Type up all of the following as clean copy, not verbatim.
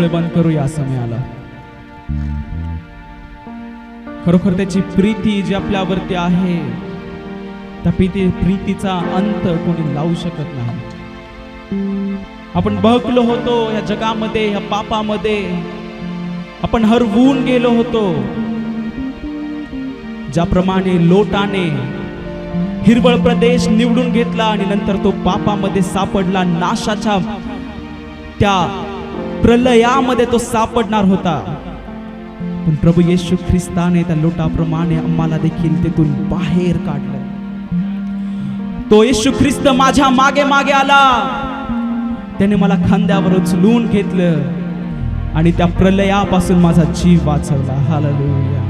डोळे बंद करूया समयाला. खरोखर त्याची प्रीती जी आपल्यावरती आहे, त्या प्रीतीचा अंत कोणी लावू शकत नाही. आपण बहकलो होतो या जगामध्ये, या पापामध्ये आपण हरवून गेलो होतो. ज्याप्रमाणे लोटाने हिरवळ प्रदेश निवडून घेतला आणि नंतर तो पापामध्ये सापडला, नाशाच्या त्या प्रलयामध्ये तो सापडणार होता. पण प्रभू येशू ख्रिस्ताने त्या लोटाप्रमाणे आम्हाला देखील तिथून बाहेर काढलं. तो येशू ख्रिस्त माझ्या मागे मागे आला, त्याने मला खांद्यावर उचलून घेतलं आणि त्या प्रलयापासून माझा जीव वाचवला. हालेलुया.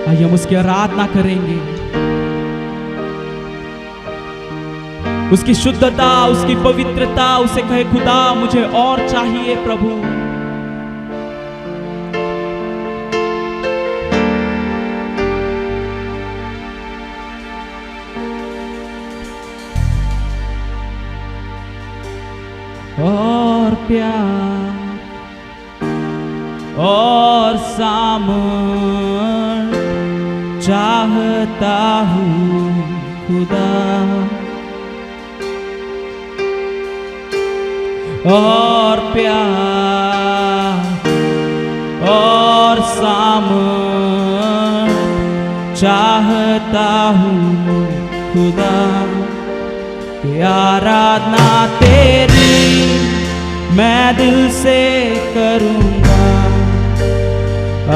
आइए हम उसकी आराधना करेंगे. उसकी शुद्धता, उसकी पवित्रता, उसे कहे खुदा मुझे और चाहिए प्रभु. और प्यार और सामर्थ चाहता हूँ खुदा. और प्यार और सामर्थ चाहता हूँ खुदा. कि आराधना तेरी मैं दिल से करूँगा.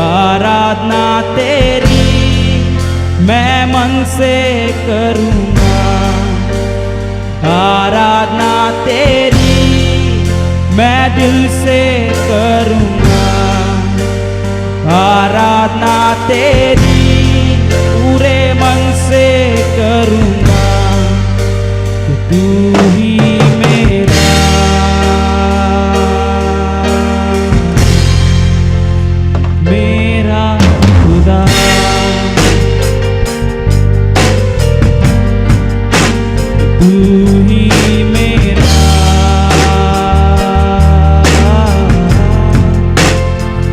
आराधना तेरी मैं मन से करूँगा. आराधना तेरी मैं दिल से करूँगा. आराधना तेरी पूरे मन से करूँगा. तू ही मेरा मेरा खुदा. तू ही मेरा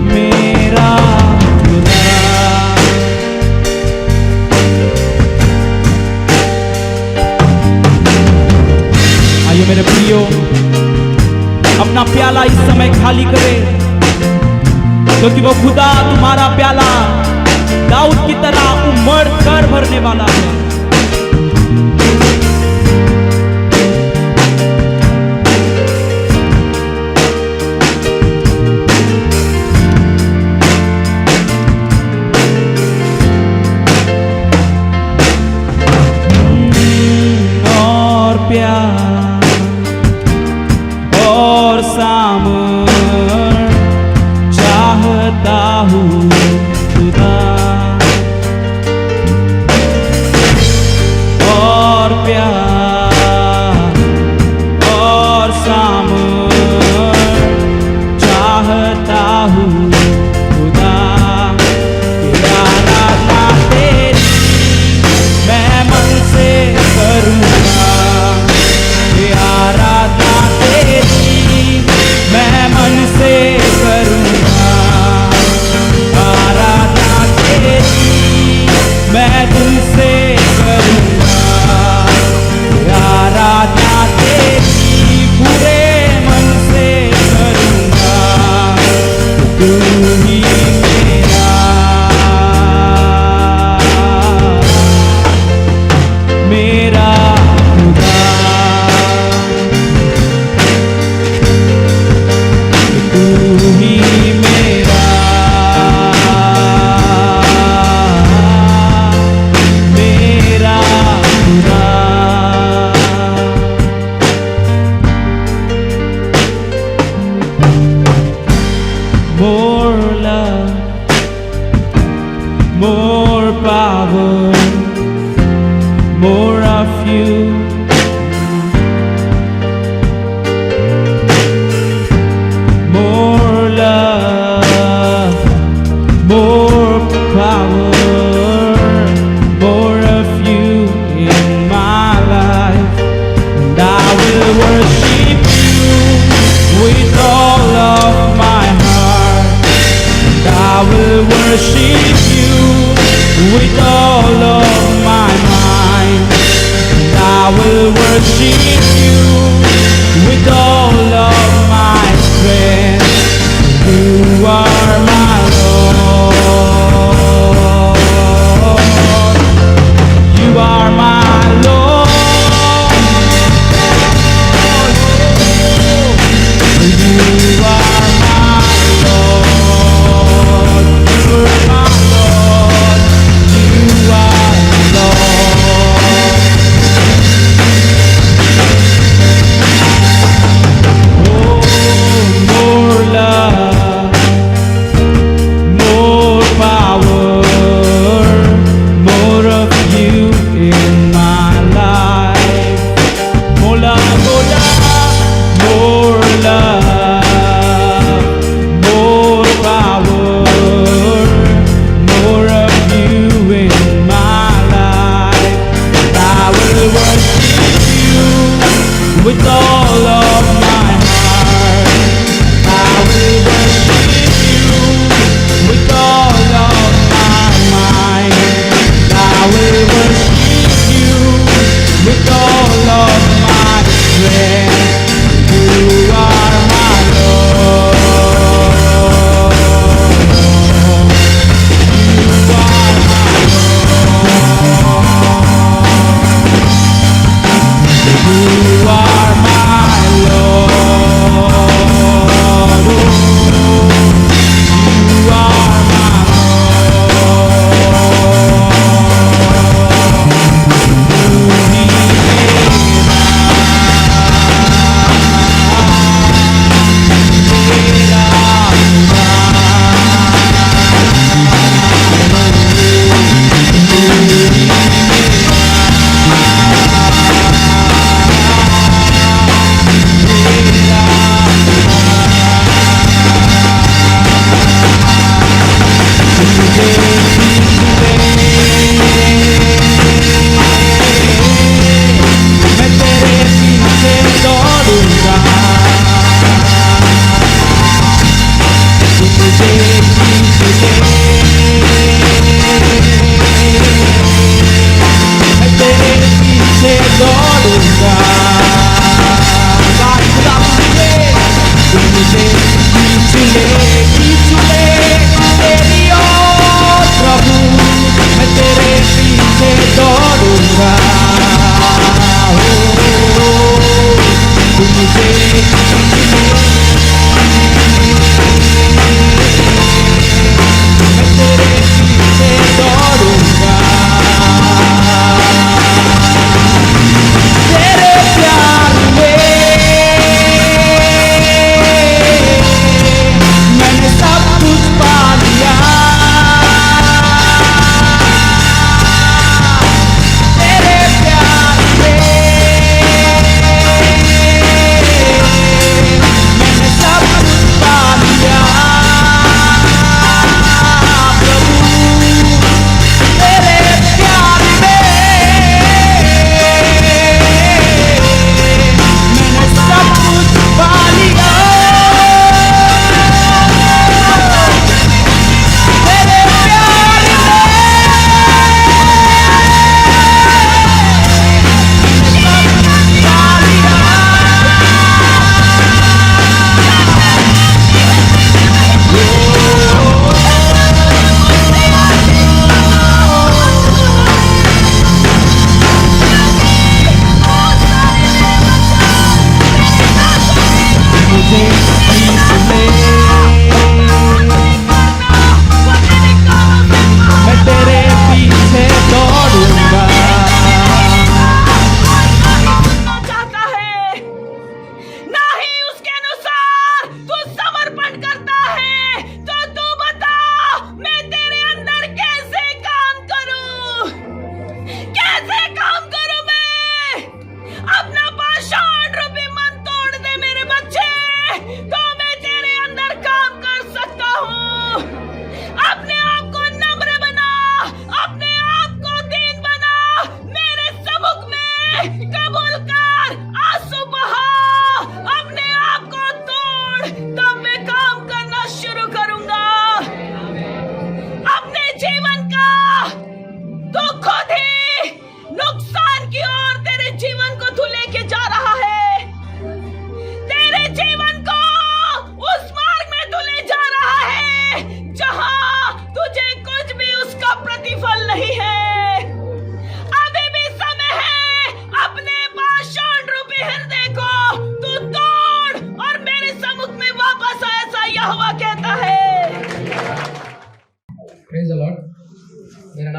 मेरा खुदा. आइए मेरे प्रियो, अपना प्याला इस समय खाली करें, क्योंकि वो खुदा तुम्हारा प्याला दाऊद की तरह उमड़ कर भरने वाला है. और प्यार और सामर्थ चाहता हूँ खुदा. और प्यार और सामर्थ चाहता हूँ खुदा. आराधना तेरी मैं मन से करूँगा. आराधना तेरी मैं मन से करूँगा. will worship you with all of my mind. I will worship you with all of my strength. You are my Lord. You are my Lord. You are my Lord. You are my Lord. You are Lord. Oh, more love, more power, more of you in my life. More love, more love, more love, more power, more of you in my life. I will worship you with all of my heart. I will worship you with all of my mind. I will worship you with all of my strength. You are my Lord. You are my Lord. You are my Lord. You are my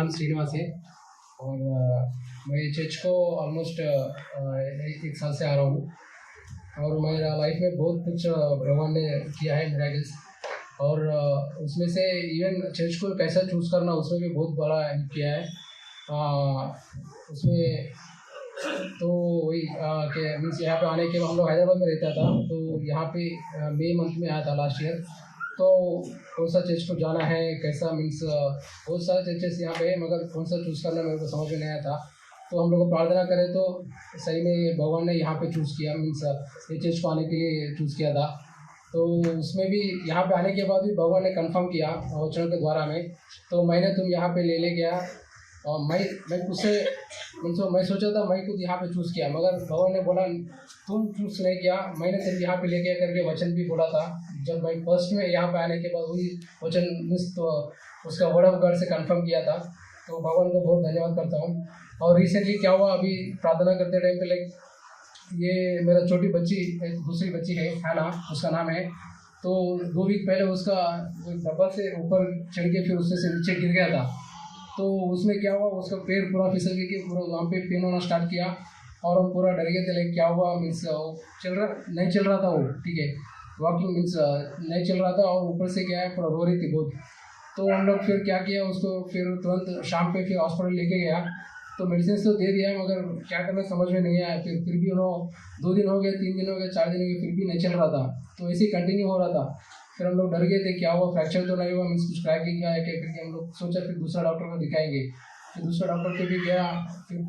नाम श्रीनिवास है और मैं church को almost 1 साल से आ रहा हूँ और मेरा लाइफ में बहुत कुछ भगवान ने किया है मिरेकल्स और उसमें से इवन चर्च को कैसा चूज़ करना उसमें भी बहुत बड़ा हेल्प किया है। उसमें तो वही कि मीन्स यहाँ पे आने के बाद हम लोग हैदराबाद में रहता था तो यहाँ पे मई मंथ में आया था लास्ट ईयर। तो कौन सा चर्च को जाना है कैसा मीन्स बहुत सारे चर्चेस यहाँ पे है मगर कौन सा चूज़ करना मेरे को समझ में नहीं आया था। तो हम लोग को प्रार्थना करें तो सही में भगवान ने यहाँ पे चूज़ किया मीन्स ये चर्च को आने के लिए चूज़ किया था। तो उसमें भी यहाँ पे आने के बाद भी भगवान ने कंफर्म किया वचनों के द्वारा में। तो मैंने तुम यहाँ पे ले गया और मैं खुद से मैं सोचा था मैं खुद यहाँ पे चूज़ किया मगर भगवान ने बोला तुम चूज़ नहीं किया मैंने तेरे यहाँ पे ले गया करके वचन भी बोला था। जब मैं फर्स्ट में यहाँ पे आने के बाद वही वचन मिस तो उसका वर्ड ऑफ गॉड से कंफर्म किया था। तो भगवान को बहुत धन्यवाद करता हूँ। और रिसेंटली क्या हुआ अभी प्रार्थना करते टाइम पे लाइक ये मेरा छोटी बच्ची एक दूसरी बच्ची है हैना उसका नाम है। तो 2 वीक पहले उसका डब्बा से ऊपर चढ़ के फिर उससे से नीचे गिर गया था। तो उसमें क्या हुआ उसका पैर पूरा फिसल के पूरा वहाँ पे पेन होना स्टार्ट किया और हम पूरा डर गए थे लाइक क्या हुआ मीन्स नहीं चल रहा था वो ठीक है वॉकिंग मीन्स नहीं चल रहा था और ऊपर से क्या है पूरा रो रही थी बहुत। तो हम लोग फिर क्या किया उसको फिर तुरंत शाम पे फिर हॉस्पिटल लेके गया तो मेडिसिन तो दे दिया मगर क्या करना समझ में नहीं आया। फिर भी उन्होंने 2 दिन हो गए 3 दिन हो गए 4 दिन हो गए फिर भी नहीं चल रहा था। तो ऐसे ही कंटिन्यू हो रहा था। फिर हम लोग डर गए थे क्या हुआ फ्रैक्चर तो नहीं हुआ मीन्स कुछ क्रैकिंग का है क्या करके हम लोग सोचा फिर दूसरा डॉक्टर को दिखाएंगे। फिर दूसरा डॉक्टर के भी गया फिर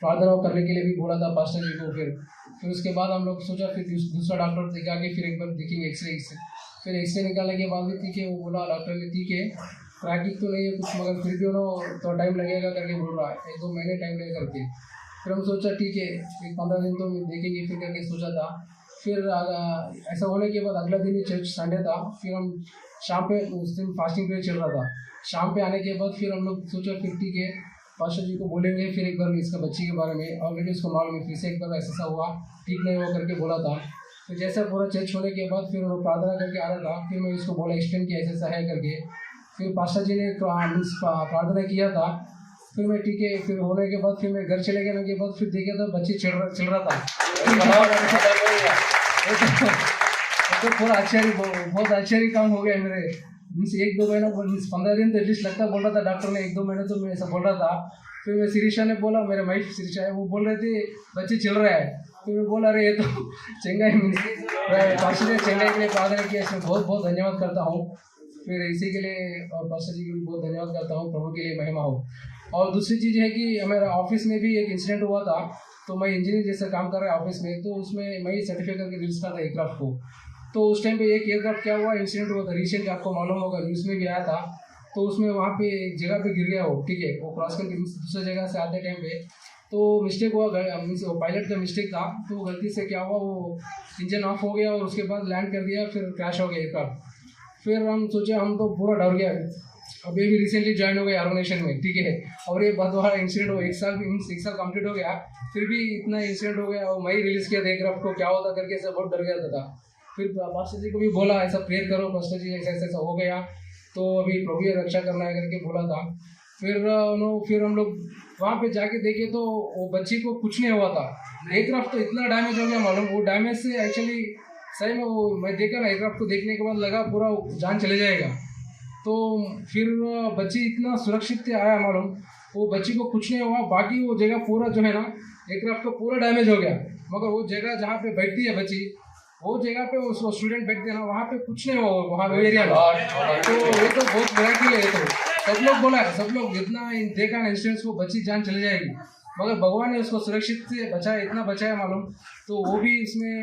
प्रार्थना करने के लिए भी बोला था पास्टर जी को। फिर उसके बाद हम लोग सोचा फिर दूसरा डॉक्टर दिखा के फिर एक बार देखेंगे एक्सरे फिर एक्सरे निकालने के बाद भी ठीक है वो बोला डॉक्टर ने ठीक है क्रैकिंग तो नहीं है कुछ मगर फिर भी उन्होंने तो टाइम लगेगा करके बोल रहा है 1-2 महीने टाइम लगेगा करके। फिर हम सोचा ठीक है 15 दिन तो देखेंगे फिर करके सोचा था। फिर ऐसा होने के बाद अगला दिन ही चर्च संडे था फिर हम शाम पे उस दिन फास्टिंग पीरियड चल रहा था। शाम पे आने के बाद फिर हम लोग सोचा फिर ठीक है पास्टर जी को बोलेंगे फिर एक बार इसका बच्ची के बारे में ऑलरेडी उसको मालूम है फिर से एक बार ऐसा हुआ ठीक नहीं हुआ करके बोला था। तो जैसा पूरा चर्च होने के बाद फिर वो प्रार्थना करके आ रहा था फिर मैं उसको बोला एक्सप्लेन किया ऐसा है करके। फिर पास्टर जी ने प्रार्थना किया था। फिर मैं ठीक है फिर होने के बाद फिर मैं घर चले गए के बाद फिर देखा था बच्ची चल रहा था। तो पूरा आश्चर्य बहुत आश्चर्य काम हो गया मेरे मीन्स 1-2 महीना मीन्स 15 दिन तो एटलीस्ट लगता बोल रहा था डॉक्टर ने 1-2 महीने तो मैं ऐसा बोल रहा था। फिर मैं शिरीषा ने बोला मेरे वाइफ शिरीषा है वो बोल रहे थे बच्चे चल रहा है। फिर मैं बोला अरे ये तो चंगाई मीन्स पास्टर ने चंगाई के लिए प्रार्थना किया इसमें बहुत बहुत धन्यवाद करता हूँ। फिर इसी के लिए और पास्टर जी को भी बहुत धन्यवाद करता हूँ प्रभु के लिए महिमा हो। और दूसरी चीज़ है कि हमारा ऑफिस में भी एक इंसिडेंट हुआ था। तो मैं इंजीनियर जैसा काम कर रहा है ऑफिस में तो उसमें मैं ही सर्टिफाई करके रिलीज करता एयरक्राफ्ट को। तो उस टाइम पे एक एयरक्राफ्ट क्या हुआ इंसिडेंट हुआ था रिसेंट आपको मालूम होगा न्यूज़ में भी आया था। तो उसमें वहाँ पे एक जगह पे गिर गया वो ठीक है वो क्रॉस करके दूसरी जगह से आते टाइम पे तो मिस्टेक हुआ मीन्स वो पायलट का मिस्टेक था। तो गलती से क्या हुआ वो इंजन ऑफ हो गया और उसके बाद लैंड कर दिया फिर क्रैश हो गया एयरक्राफ्ट। फिर हम सोचे हम तो पूरा डर गया। अभी भी रिसेंटली ज्वाइन हो गए ऑर्गेनाइजेशन में ठीक है और ये बहुत बड़ा इंसिडेंट हो 1 साल कंप्लीट हो गया फिर भी इतना इंसिडेंट हो गया और मैं ही रिलीज़ किया था एयरक्राफ्ट को क्या होता करके सब बहुत डर गया था। फिर पास्टर जी को भी बोला ऐसा प्रेयर करो पास्टर जी ऐसा हो गया तो अभी प्रभु की रक्षा करना है करके बोला था। फिर हम लोग वहाँ पे जाके देखे तो वो बच्ची को कुछ नहीं हुआ था। एयरक्राफ्ट तो इतना डैमेज हो गया मालूम वो डैमेज से एक्चुअली सही में वो मैं देखा ना एयरक्राफ्ट को देखने के बाद लगा पूरा जान चले जाएगा। तो फिर बच्ची इतना सुरक्षित से आया मालूम वो बच्ची को कुछ नहीं हुआ। बाकी वो जगह पूरा जो है ना एयरक्राफ्ट का पूरा डैमेज हो गया मगर वो जगह जहाँ पे बैठती है बच्ची वो जगह पे उसको स्टूडेंट बैठते हैं ना वहाँ पे कुछ नहीं हुआ वहाँ एरिया में। तो ये तो बहुत मिरेकल है। तो सब लोग बोला है सब लोग जितना देखा ना इंसिडेंट्स को बच्ची जान चली जाएगी मगर भगवान ने उसको सुरक्षित से बचाया इतना बचाया मालूम। तो वो भी इसमें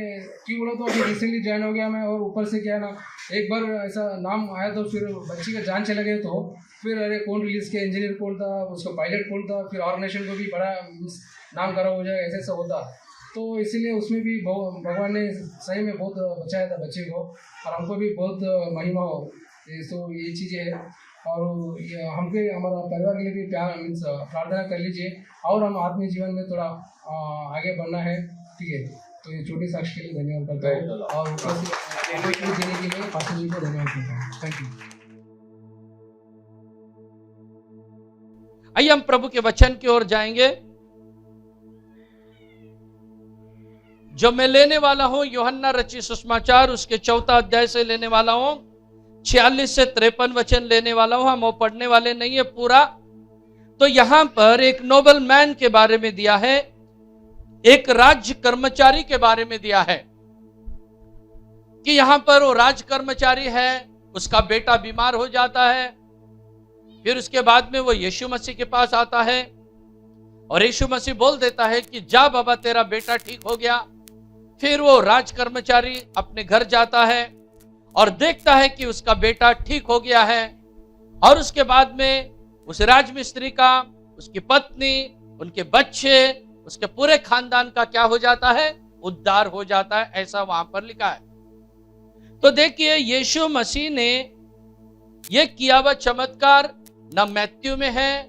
क्यों बोला तो अभी रिसेंटली ज्वाइन हो गया मैं और ऊपर से क्या ना एक बार ऐसा नाम आया तो फिर बच्ची का जान चले गए तो फिर अरे कौन रिलीज़ किया इंजीनियर कौन था उसका पायलट कौन था फिर ऑर्गेनाइजेशन को भी बड़ा नाम खराब हो जाएगा ऐसा होता। तो इसीलिए उसमें भी भगवान ने सही में बहुत बचाया था बच्चे को और हमको भी बहुत महिमा हो। तो ये चीज़ें है और हमके हमारा परिवार के लिए भी प्यार मीन्स प्रार्थना कर लीजिए और हम आत्मीय जीवन में थोड़ा आगे बढ़ना है ठीक है। तो ये छोटी साक्ष्य के लिए धन्यवाद करता हूँ और ऊपर से देने के लिए पास्टर जी को धन्यवाद करता हूँ। Thank you. आइए हम प्रभु के वचन की ओर जाएंगे। जो मैं लेने वाला हूं यूहन्ना रचित सुसमाचार उसके 4 अध्याय से लेने वाला हूं, 46 से 53 वचन लेने वाला हूं। हम वो पढ़ने वाले नहीं है पूरा। तो यहां पर एक नोबल मैन के बारे में दिया है, एक राज्य कर्मचारी के बारे में दिया है कि यहां पर वो राज कर्मचारी है, उसका बेटा बीमार हो जाता है। फिर उसके बाद में वो यीशु मसीह के पास आता है और यीशु मसीह बोल देता है कि जा बाबा तेरा बेटा ठीक हो गया। फिर वो राज कर्मचारी अपने घर जाता है और देखता है कि उसका बेटा ठीक हो गया है। और उसके बाद में उस राजमिस्त्री का, उसकी पत्नी, उनके बच्चे, उसके पूरे खानदान का क्या हो जाता है? उद्धार हो जाता है। ऐसा वहां पर लिखा है। तो देखिए यीशु मसीह ने यह किया हुआ चमत्कार न मैथ्यू में है,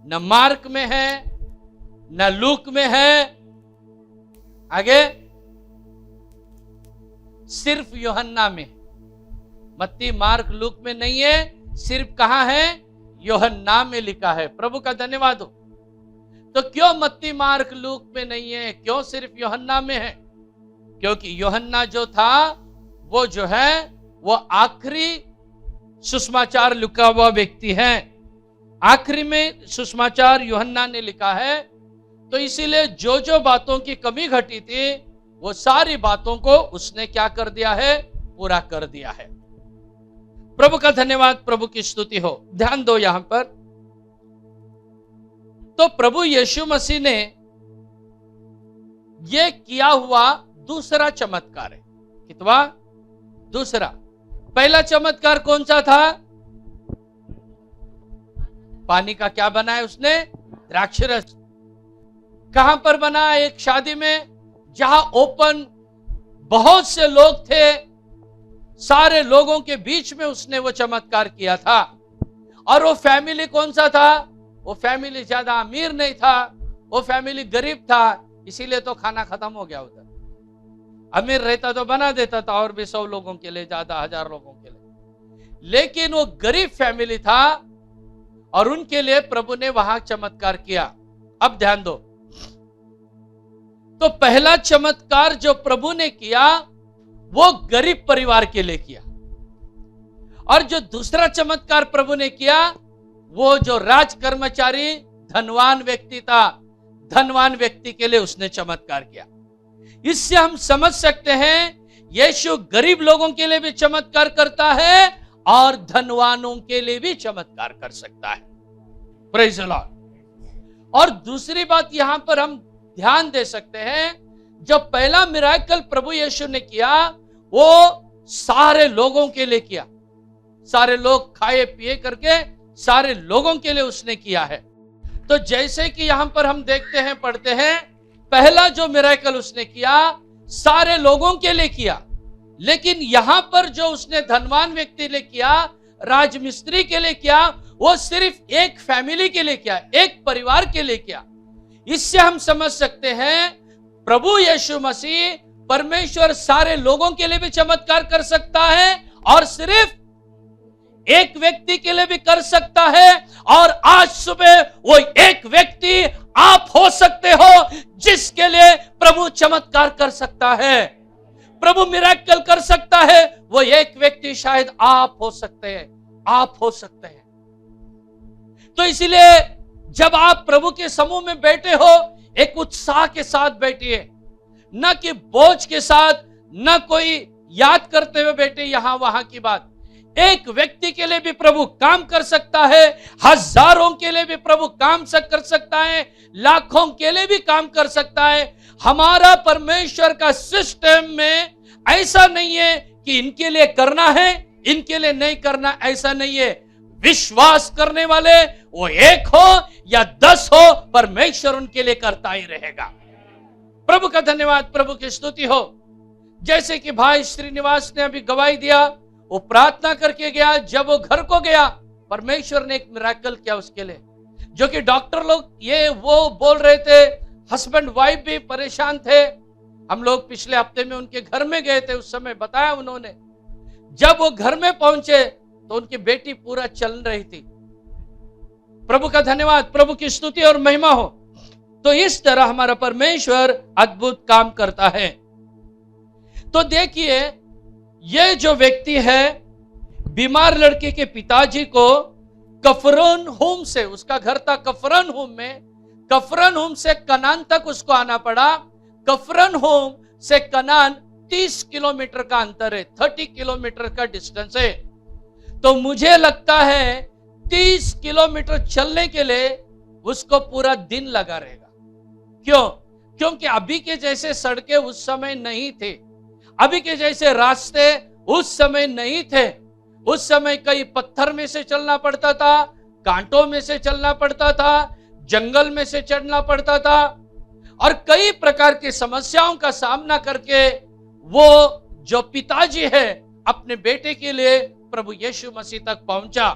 न मार्क में है, न लूक में है, आगे सिर्फ यूहन्ना में। मत्ती, मार्क, लूक में नहीं है, सिर्फ कहां है? यूहन्ना में लिखा है। प्रभु का धन्यवाद हो। तो क्यों मत्ती, मार्क, लूक में नहीं है? क्यों सिर्फ यूहन्ना में है? क्योंकि यूहन्ना जो था वो जो है वो आखिरी सुसमाचार लिखा हुआ व्यक्ति है। आखिरी में सुसमाचार यूहन्ना ने लिखा है। तो इसीलिए जो जो बातों की कमी घटी थी वो सारी बातों को उसने क्या कर दिया है? पूरा कर दिया है। प्रभु का धन्यवाद, प्रभु की स्तुति हो। ध्यान दो यहां पर। तो प्रभु यीशु मसीह ने यह किया हुआ दूसरा चमत्कार है। कितवा? दूसरा। पहला चमत्कार कौन सा था? पानी का क्या बनाया उसने? द्राक्षरस। कहां पर बना? एक शादी में, जहां ओपन बहुत से लोग थे, सारे लोगों के बीच में उसने वो चमत्कार किया था। और वो फैमिली कौन सा था? वो फैमिली ज्यादा अमीर नहीं था, वो फैमिली गरीब था। इसीलिए तो खाना खत्म हो गया उधर। अमीर रहता तो बना देता था और भी 100 लोगों के लिए, ज्यादा 1000 लोगों के लिए। लेकिन वो गरीब फैमिली था और उनके लिए प्रभु ने वहां चमत्कार किया। अब ध्यान दो। तो पहला चमत्कार जो प्रभु ने किया वो गरीब परिवार के लिए किया। और जो दूसरा चमत्कार प्रभु ने किया वो जो राज कर्मचारी धनवान व्यक्ति था, धनवान व्यक्ति के लिए उसने चमत्कार किया। इससे हम समझ सकते हैं यीशु गरीब लोगों के लिए भी चमत्कार करता है और धनवानों के लिए भी चमत्कार कर सकता है। Praise the Lord. और दूसरी बात यहां पर हम ध्यान दे सकते हैं, जब पहला मिराकल प्रभु यीशु ने किया वो सारे लोगों के लिए किया। सारे लोग खाए पिए करके सारे लोगों के लिए उसने किया है। तो जैसे कि यहां पर हम देखते हैं, पढ़ते हैं, पहला जो मिराकल उसने किया सारे लोगों के लिए किया। लेकिन यहां पर जो उसने धनवान व्यक्ति लिए किया, राजमिस्त्री के लिए किया, वो सिर्फ एक फैमिली के लिए किया, एक परिवार के लिए किया। इससे हम समझ सकते हैं प्रभु यीशु मसीह परमेश्वर सारे लोगों के लिए भी चमत्कार कर सकता है और सिर्फ एक व्यक्ति के लिए भी कर सकता है। और आज सुबह वो एक व्यक्ति आप हो सकते हो जिसके लिए प्रभु चमत्कार कर सकता है, प्रभु मिराकल कर सकता है। वो एक व्यक्ति शायद आप हो सकते हैं, आप हो सकते हैं। तो इसीलिए जब आप प्रभु के समूह में बैठे हो, एक उत्साह के साथ बैठिए, न कि बोझ के साथ, न कोई याद करते हुए बैठे यहां वहां की बात। एक व्यक्ति के लिए भी प्रभु काम कर सकता है, हजारों के लिए भी प्रभु काम कर सकता है, लाखों के लिए भी काम कर सकता है। हमारा परमेश्वर का सिस्टम में ऐसा नहीं है कि इनके लिए करना है, इनके लिए नहीं करना, ऐसा नहीं है। विश्वास करने वाले वो 1 हो या 10 हो, परमेश्वर उनके लिए करता ही रहेगा। प्रभु का धन्यवाद, प्रभु की स्तुति हो। जैसे कि भाई श्रीनिवास ने अभी गवाही दिया, वो प्रार्थना करके गया। जब वो घर को गया, परमेश्वर ने एक मिराकल किया उसके लिए, जो कि डॉक्टर लोग ये वो बोल रहे थे। हस्बैंड वाइफ भी परेशान थे। हम लोग पिछले हफ्ते में उनके घर में गए थे, उस समय बताया उन्होंने। जब वो घर में पहुंचे तो उनकी बेटी पूरा चल रही थी, प्रभु का धन्यवाद, प्रभु की स्तुति और महिमा हो। तो इस तरह हमारा परमेश्वर अद्भुत काम करता है। तो देखिए, ये जो व्यक्ति है, बीमार लड़के के पिताजी को कफरनहूम से, उसका घर था कफरनहूम में, कफरनहूम से कनान तक उसको आना पड़ा। कफरनहूम से कनान 30 किलोमीटर का अंतर है, 30 किलोमीटर का डिस्टेंस है। तो मुझे लगता है 30 किलोमीटर चलने के लिए उसको पूरा दिन लगा रहेगा। क्यों? क्योंकि अभी के जैसे सड़कें उस समय नहीं थे, अभी के जैसे रास्ते उस समय नहीं थे। उस समय कई पत्थर में से चलना पड़ता था, कांटों में से चलना पड़ता था, जंगल में से चढ़ना पड़ता था, और कई प्रकार की समस्याओं का सामना करके वो जो पिताजी है अपने बेटे के लिए प्रभु यीशु मसीह तक पहुंचा।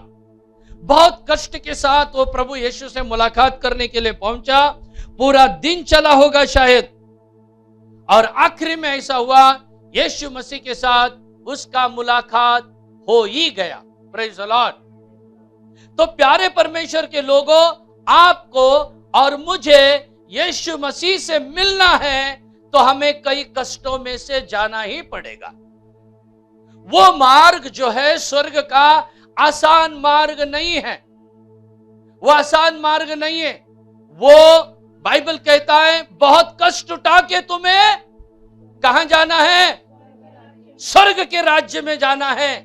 बहुत कष्ट के साथ वो प्रभु यीशु से मुलाकात करने के लिए पहुंचा। पूरा दिन चला होगा शायद, और आखिरी में ऐसा हुआ, यीशु मसीह के साथ उसका मुलाकात हो ही गया। Praise the Lord. तो प्यारे परमेश्वर के लोगों, आपको और मुझे यीशु मसीह से मिलना है तो हमें कई कष्टों में से जाना ही पड़ेगा। वो मार्ग जो है स्वर्ग का आसान मार्ग नहीं है, वो आसान मार्ग नहीं है। वो बाइबल कहता है बहुत कष्ट उठा के तुम्हें कहां जाना है? स्वर्ग के राज्य में जाना है।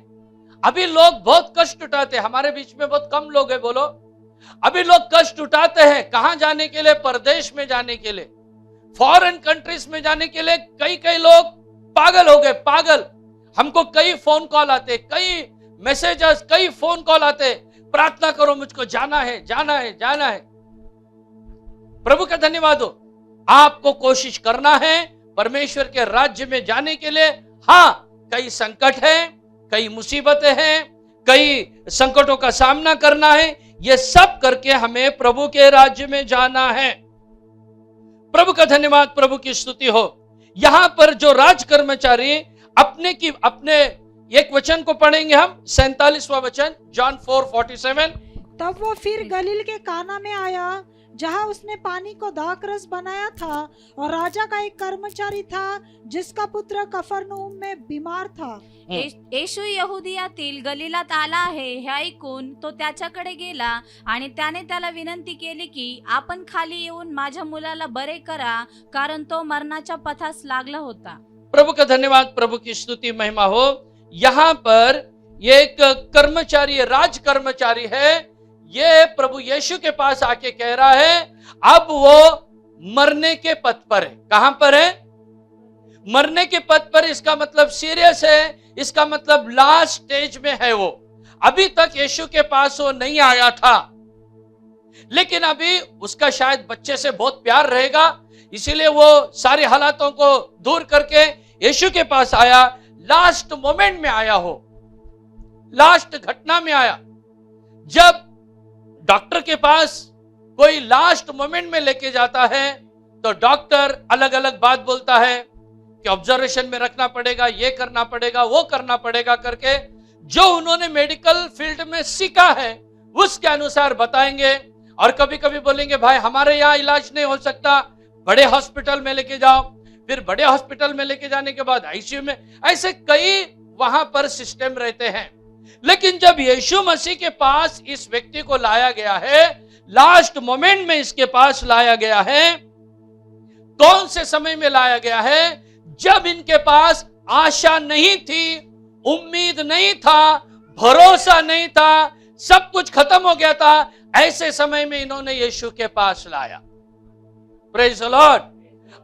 अभी लोग बहुत कष्ट उठाते हैं, हमारे बीच में बहुत कम लोग हैं, बोलो। अभी लोग कष्ट उठाते हैं कहां जाने के लिए? परदेश में जाने के लिए, फॉरेन कंट्रीज में जाने के लिए। कई कई लोग पागल हो गए, पागल। हमको कई फोन कॉल आते, कई मैसेजेस, कई फोन कॉल आते, प्रार्थना करो, मुझको जाना है, जाना है, जाना है। प्रभु का धन्यवाद हो। आपको कोशिश करना है परमेश्वर के राज्य में जाने के लिए। हाँ, कई संकट है, कई मुसीबतें हैं, कई संकटों का सामना करना है। ये सब करके हमें प्रभु के राज्य में जाना है। प्रभु का धन्यवाद, प्रभु की स्तुति हो। यहां पर जो राज कर्मचारी अपने एक वचन को पढ़ेंगे हम, 47वां वचन, जॉन 4:47। तब वो फिर गलील के काना में आया जहाँ उसने पानी को दाखरस बनाया था, और राजा का एक कर्मचारी था जिसका पुत्र कफरनहूम में बीमार था। येशू यहुदियातील गलिलात आला आहे हे ऐकून तो त्याच्याकडे गेला आणि त्याने त्याला विनंती केली की आपण खाली येऊन माझ्या मुलाला बरे करा, कारण तो मरणाच्या पथास लागला होता। प्रभु का धन्यवाद, प्रभु की स्तुति महिमा हो। यहाँ पर एक कर्मचारी, राज कर्मचारी है, ये प्रभु यीशु के पास आके कह रहा है अब वो मरने के पथ पर है। कहां पर है? मरने के पथ पर। इसका मतलब सीरियस है, इसका मतलब लास्ट स्टेज में है वो। अभी तक यीशु के पास वो नहीं आया था, लेकिन अभी उसका शायद बच्चे से बहुत प्यार रहेगा, इसीलिए वो सारे हालातों को दूर करके यीशु के पास आया। लास्ट मोमेंट में आया हो, लास्ट घटना में आया। जब डॉक्टर के पास कोई लास्ट मोमेंट में लेके जाता है तो डॉक्टर अलग अलग बात बोलता है कि ऑब्जर्वेशन में रखना पड़ेगा, ये करना पड़ेगा, वो करना पड़ेगा करके जो उन्होंने मेडिकल फील्ड में सीखा है उसके अनुसार बताएंगे। और कभी कभी बोलेंगे भाई हमारे यहाँ इलाज नहीं हो सकता, बड़े हॉस्पिटल में लेके जाओ। फिर बड़े हॉस्पिटल में लेके जाने के बाद आईसीयू में, ऐसे कई वहां पर सिस्टम रहते हैं। लेकिन जब यीशु मसीह के पास इस व्यक्ति को लाया गया है, लास्ट मोमेंट में इसके पास लाया गया है, कौन से समय में लाया गया है? जब इनके पास आशा नहीं थी, उम्मीद नहीं था, भरोसा नहीं था, सब कुछ खत्म हो गया था, ऐसे समय में इन्होंने यीशु के पास लाया। Praise the Lord.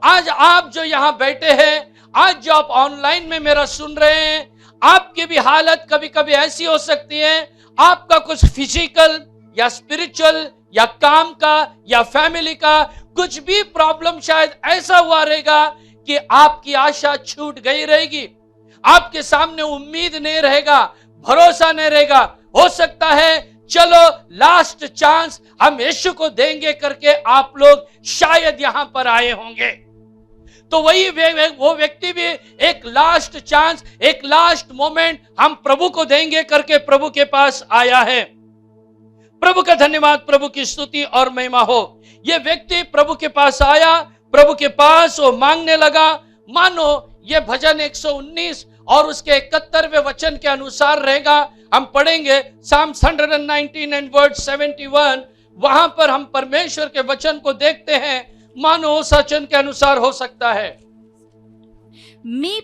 आज आप जो यहां बैठे हैं, आज जो आप ऑनलाइन में मेरा सुन रहे हैं, आपकी भी हालत कभी कभी ऐसी हो सकती है, आपका कुछ फिजिकल या स्पिरिचुअल या काम का या फैमिली का कुछ भी प्रॉब्लम शायद ऐसा हुआ रहेगा कि आपकी आशा छूट गई रहेगी, आपके सामने उम्मीद नहीं रहेगा, भरोसा नहीं रहेगा। हो सकता है चलो लास्ट चांस हम यीशु को देंगे करके आप लोग शायद यहां पर आए होंगे। तो वही वो व्यक्ति भी एक लास्ट चांस, एक लास्ट मोमेंट हम प्रभु को देंगे करके प्रभु के पास आया है। प्रभु का धन्यवाद, प्रभु की स्तुति और महिमा हो। यह व्यक्ति प्रभु के पास आया, प्रभु के पास वो मांगने लगा। मानो ये भजन 119 और उसके 71वें वचन के अनुसार रहेगा। हम पढ़ेंगे Psalms 119 एंड वर्स 71। वहां पर हम परमेश्वर के वचन को देखते हैं, मानो उस वचन के अनुसार हो सकता है। मी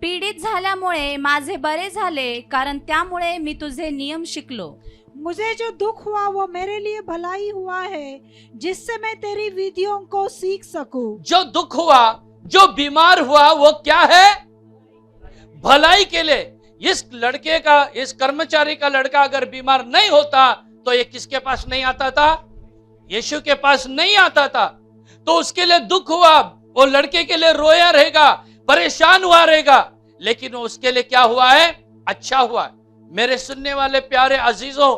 पीडित झाल्यामुळे माझे बरे झाले, कारण त्यामुळे मी तुझे नियम शिकलो। मुझे जो दुख हुआ वो मेरे लिए भलाई हुआ है, जिससे मैं तेरी विधियों को सीख सकूं। जो दुख हुआ, जो बीमार हुआ, वो क्या है? भलाई के लिए। इस लड़के का, इस कर्मचारी का लड़का अगर बीमार नहीं होता तो ये किसके पास नहीं आता था? यीशु के पास नहीं आता था। तो उसके लिए दुख हुआ, वो लड़के के लिए रोया रहेगा, परेशान हुआ रहेगा, लेकिन उसके लिए क्या हुआ है? अच्छा हुआ। मेरे सुनने वाले प्यारे अजीजों,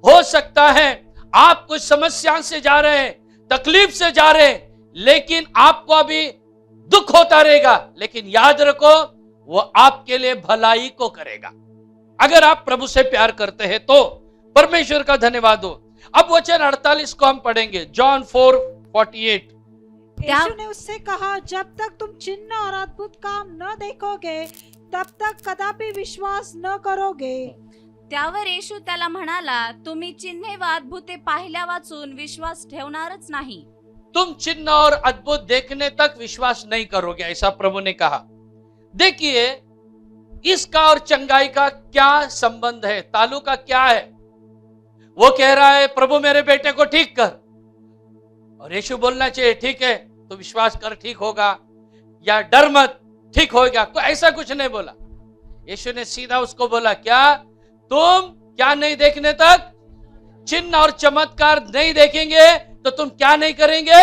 हो सकता है आप कुछ समस्या से जा रहे हैं, तकलीफ से जा रहे हैं, लेकिन आपको अभी दुख होता रहेगा, लेकिन याद रखो वो आपके लिए भलाई को करेगा। अगर आप प्रभु से प्यार करते हैं तो परमेश्वर का धन्यवाद हो। अब वचन 48 को हम पढ़ेंगे, जॉन 4:48। यीशु ने उससे कहा, जब तक तुम चिन्ह और अद्भुत काम न देखोगे तब तक कदापि विश्वास न करोगे। त्यावर येशू त्याला म्हणाला, तुम्ही चिन्हे व अद्भुते पाहिल्या वाचून विश्वास ठेवणारच नाही। तुम चिन्ह और अद्भुत देखने तक विश्वास नहीं करोगे, ऐसा प्रभु ने कहा। देखिए, इसका और चंगाई का क्या संबंध है, ताल्लुका क्या है? वो कह रहा है, प्रभु मेरे बेटे को ठीक कर, और यीशु बोलना चाहिए, ठीक है तो विश्वास कर, ठीक होगा, या डर मत, ठीक होगा। तो ऐसा कुछ नहीं बोला। यीशु ने सीधा उसको बोला, क्या तुम क्या नहीं देखने तक? चिन्ह और चमत्कार नहीं देखेंगे तो तुम क्या नहीं करेंगे?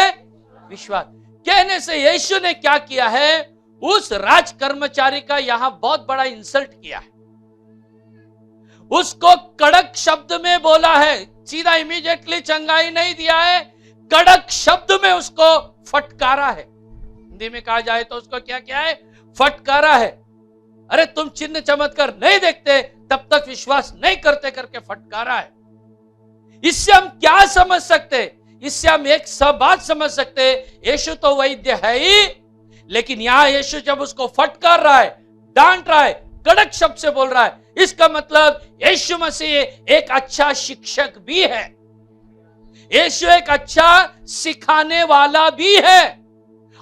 विश्वास। कहने से यीशु ने क्या किया है? उस राज कर्मचारी का यहां बहुत बड़ा इंसल्ट किया है। उसको कड़क शब्द में बोला है, सीधा इमीडिएटली चंगाई नहीं दिया है, कड़क शब्द में उसको फटकारा है। हिंदी में कहा जाए तो उसको क्या किया है? फटकारा है। अरे तुम चिन्ह चमत्कार नहीं देखते तब तक विश्वास नहीं करते करके फटकारा है। इससे हम क्या समझ सकते? इससे हम एक सब बात समझ सकते, यीशु तो वैद्य है ही, लेकिन यहां यीशु जब उसको फटकार रहा है, डांट रहा है, कड़क शब्द से बोल रहा है, इसका मतलब यीशु मसीह एक अच्छा शिक्षक भी है। यीशु एक अच्छा सिखाने वाला भी है।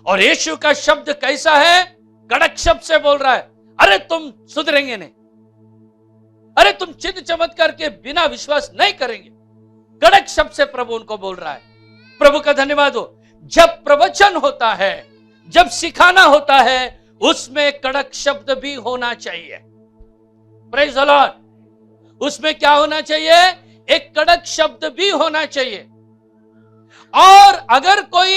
और यीशु का शब्द कैसा है? कड़क शब्द से बोल रहा है, अरे तुम सुधरेंगे नहीं, अरे तुम चिन्ह चमत्कार के बिना विश्वास नहीं करेंगे। कड़क शब्द से प्रभु उनको बोल रहा है। प्रभु का धन्यवाद हो। जब प्रवचन होता है, जब सिखाना होता है, उसमें कड़क शब्द भी होना चाहिए। Praise the Lord. उसमें क्या होना चाहिए? एक कड़क शब्द भी होना चाहिए। और अगर कोई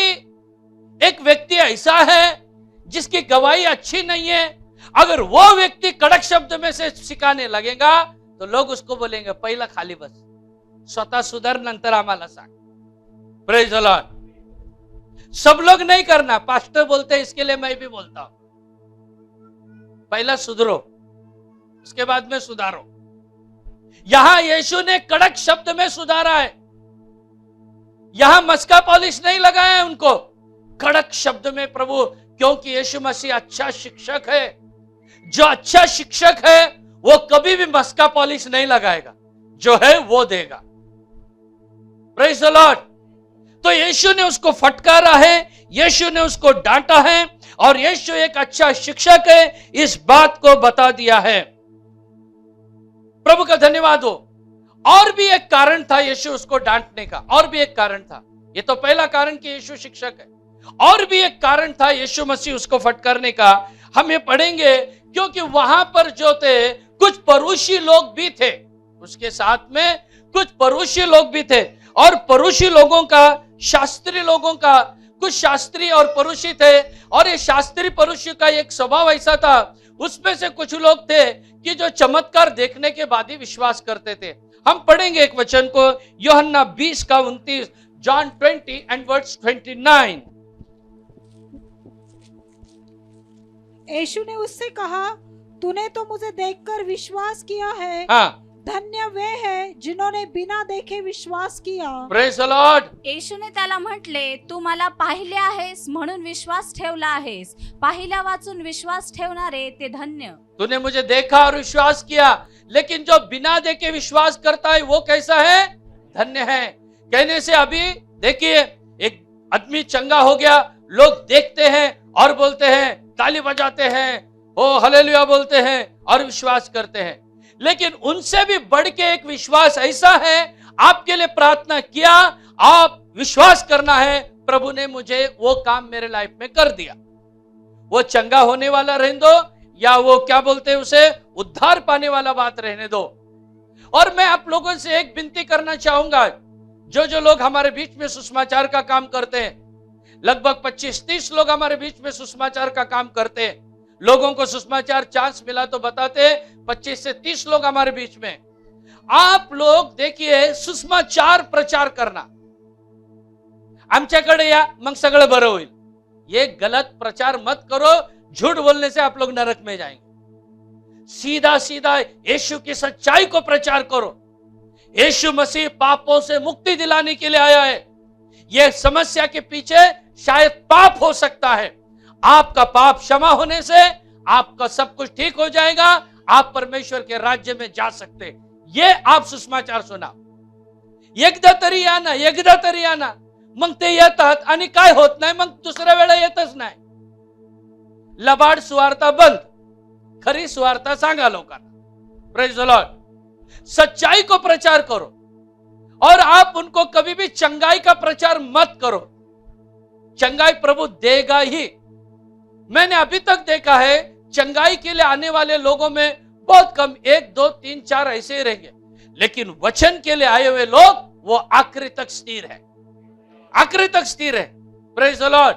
एक व्यक्ति ऐसा है जिसकी गवाही अच्छी नहीं है, अगर वो व्यक्ति कड़क शब्द में से सिखाने लगेगा तो लोग उसको बोलेंगे, पहिला खाली बस, स्वतः सुधार, नंतर आम्हाला सांग। Praise the Lord. सब लोग नहीं करना, पास्टर बोलते हैं, इसके लिए मैं भी बोलता हूं, पहला सुधरो, उसके बाद में सुधारो। यहां यीशु ने कड़क शब्द में सुधारा है। यहां मस्का पॉलिश नहीं लगाया है उनको, कड़क शब्द में प्रभु, क्योंकि यीशु मसीह अच्छा शिक्षक है। जो अच्छा शिक्षक है वो कभी भी मस्का पॉलिश नहीं लगाएगा, जो है वो देगा। Praise the Lord. तो यीशु ने उसको फटकारा है, यीशु ने उसको डांटा है, और यीशु एक अच्छा शिक्षक है, इस बात को बता दिया है। प्रभु का धन्यवाद हो। और भी एक कारण था यीशु उसको डांटने का, और भी एक कारण था। ये तो पहला कारण कि यीशु शिक्षक है, और भी एक कारण था यीशु मसीह उसको फटकारने का। हम ये पढ़ेंगे, क्योंकि वहां पर जो थे कुछ परुषी लोग भी थे, उसके साथ में कुछ परुषी लोग भी थे। और परुषी लोगों का, शास्त्री लोगों का, कुछ शास्त्री और परुषी थे, और ये शास्त्री परुषी का एक स्वभाव ऐसा था, उसमें से कुछ लोग थे कि जो चमत्कार देखने के बाद ही विश्वास करते थे। हम पढ़ेंगे एक वचन को, यूहन्ना 20:29, जॉन 20 एंड वर्स 29। यीशु ने उससे कहा, तूने तो मुझे देखकर विश्वास किया है। हाँ, धन्य वे हैं जिन्होंने बिना देखे विश्वास किया। Praise the Lord. येशूने त्याला म्हटले, तू मला पाहिले आहेस म्हणून विश्वास ठेवला आहेस. पाहिल्या वाचून विश्वास ठेवणारे ते धन्य. तूने मुझे देखा और विश्वास किया, लेकिन जो बिना देखे विश्वास करता है वो कैसा है? धन्य है। कहने से अभी देखिए, एक आदमी चंगा हो गया, लोग देखते हैं और बोलते हैं, ताली बजाते हैं, ओ हालेलुया बोलते हैं और विश्वास करते हैं। लेकिन उनसे भी बढ़ के एक विश्वास ऐसा है, आपके लिए प्रार्थना किया, आप विश्वास करना है, प्रभु ने मुझे वो काम मेरे लाइफ में कर दिया। वो चंगा होने वाला रहने दो या वो क्या बोलते हैं उसे उद्धार पाने वाला बात रहने दो। और मैं आप लोगों से एक विनती करना चाहूंगा, जो लोग हमारे बीच में सुसमाचार का काम करते हैं, लगभग 25-30 लोग हमारे बीच में सुसमाचार का काम करते हैं। लोगों को सुसमाचार चांस मिला तो बताते 25 से 30 लोग हमारे बीच में। आप लोग देखिए, सुसमाचार प्रचार करना, आमच्याकडे या मग सगळं बरं होईल, ये गलत प्रचार मत करो। झूठ बोलने से आप लोग नरक में जाएंगे। सीधा सीधा यीशु की सच्चाई को प्रचार करो। यीशु मसीह पापों से मुक्ति दिलाने के लिए आया है। यह समस्या के पीछे शायद पाप हो सकता है। आपका पाप क्षमा होने से आपका सब कुछ ठीक हो जाएगा, आप परमेश्वर के राज्य में जा सकते। ये आप सुसमाचार सुना, एकदा तरी या ना, मग ते येतात आणि काय होत नाही, मग दुसऱ्या वेळा येतच नाही। लबाड सुवार्ता बंद, खरी सुवार्ता सांगा लोकांना। Praise the Lord. सच्चाई को प्रचार करो और आप उनको कभी भी चंगाई का प्रचार मत करो। चंगाई प्रभु देगा ही। मैंने अभी तक देखा है, चंगाई के लिए आने वाले लोगों में बहुत कम 1, 2, 3, 4 ऐसे ही रहेंगे, लेकिन वचन के लिए आए हुए लोग वो आखिरी तक स्थिर है, आखिरी तक स्थिर है। Praise the Lord.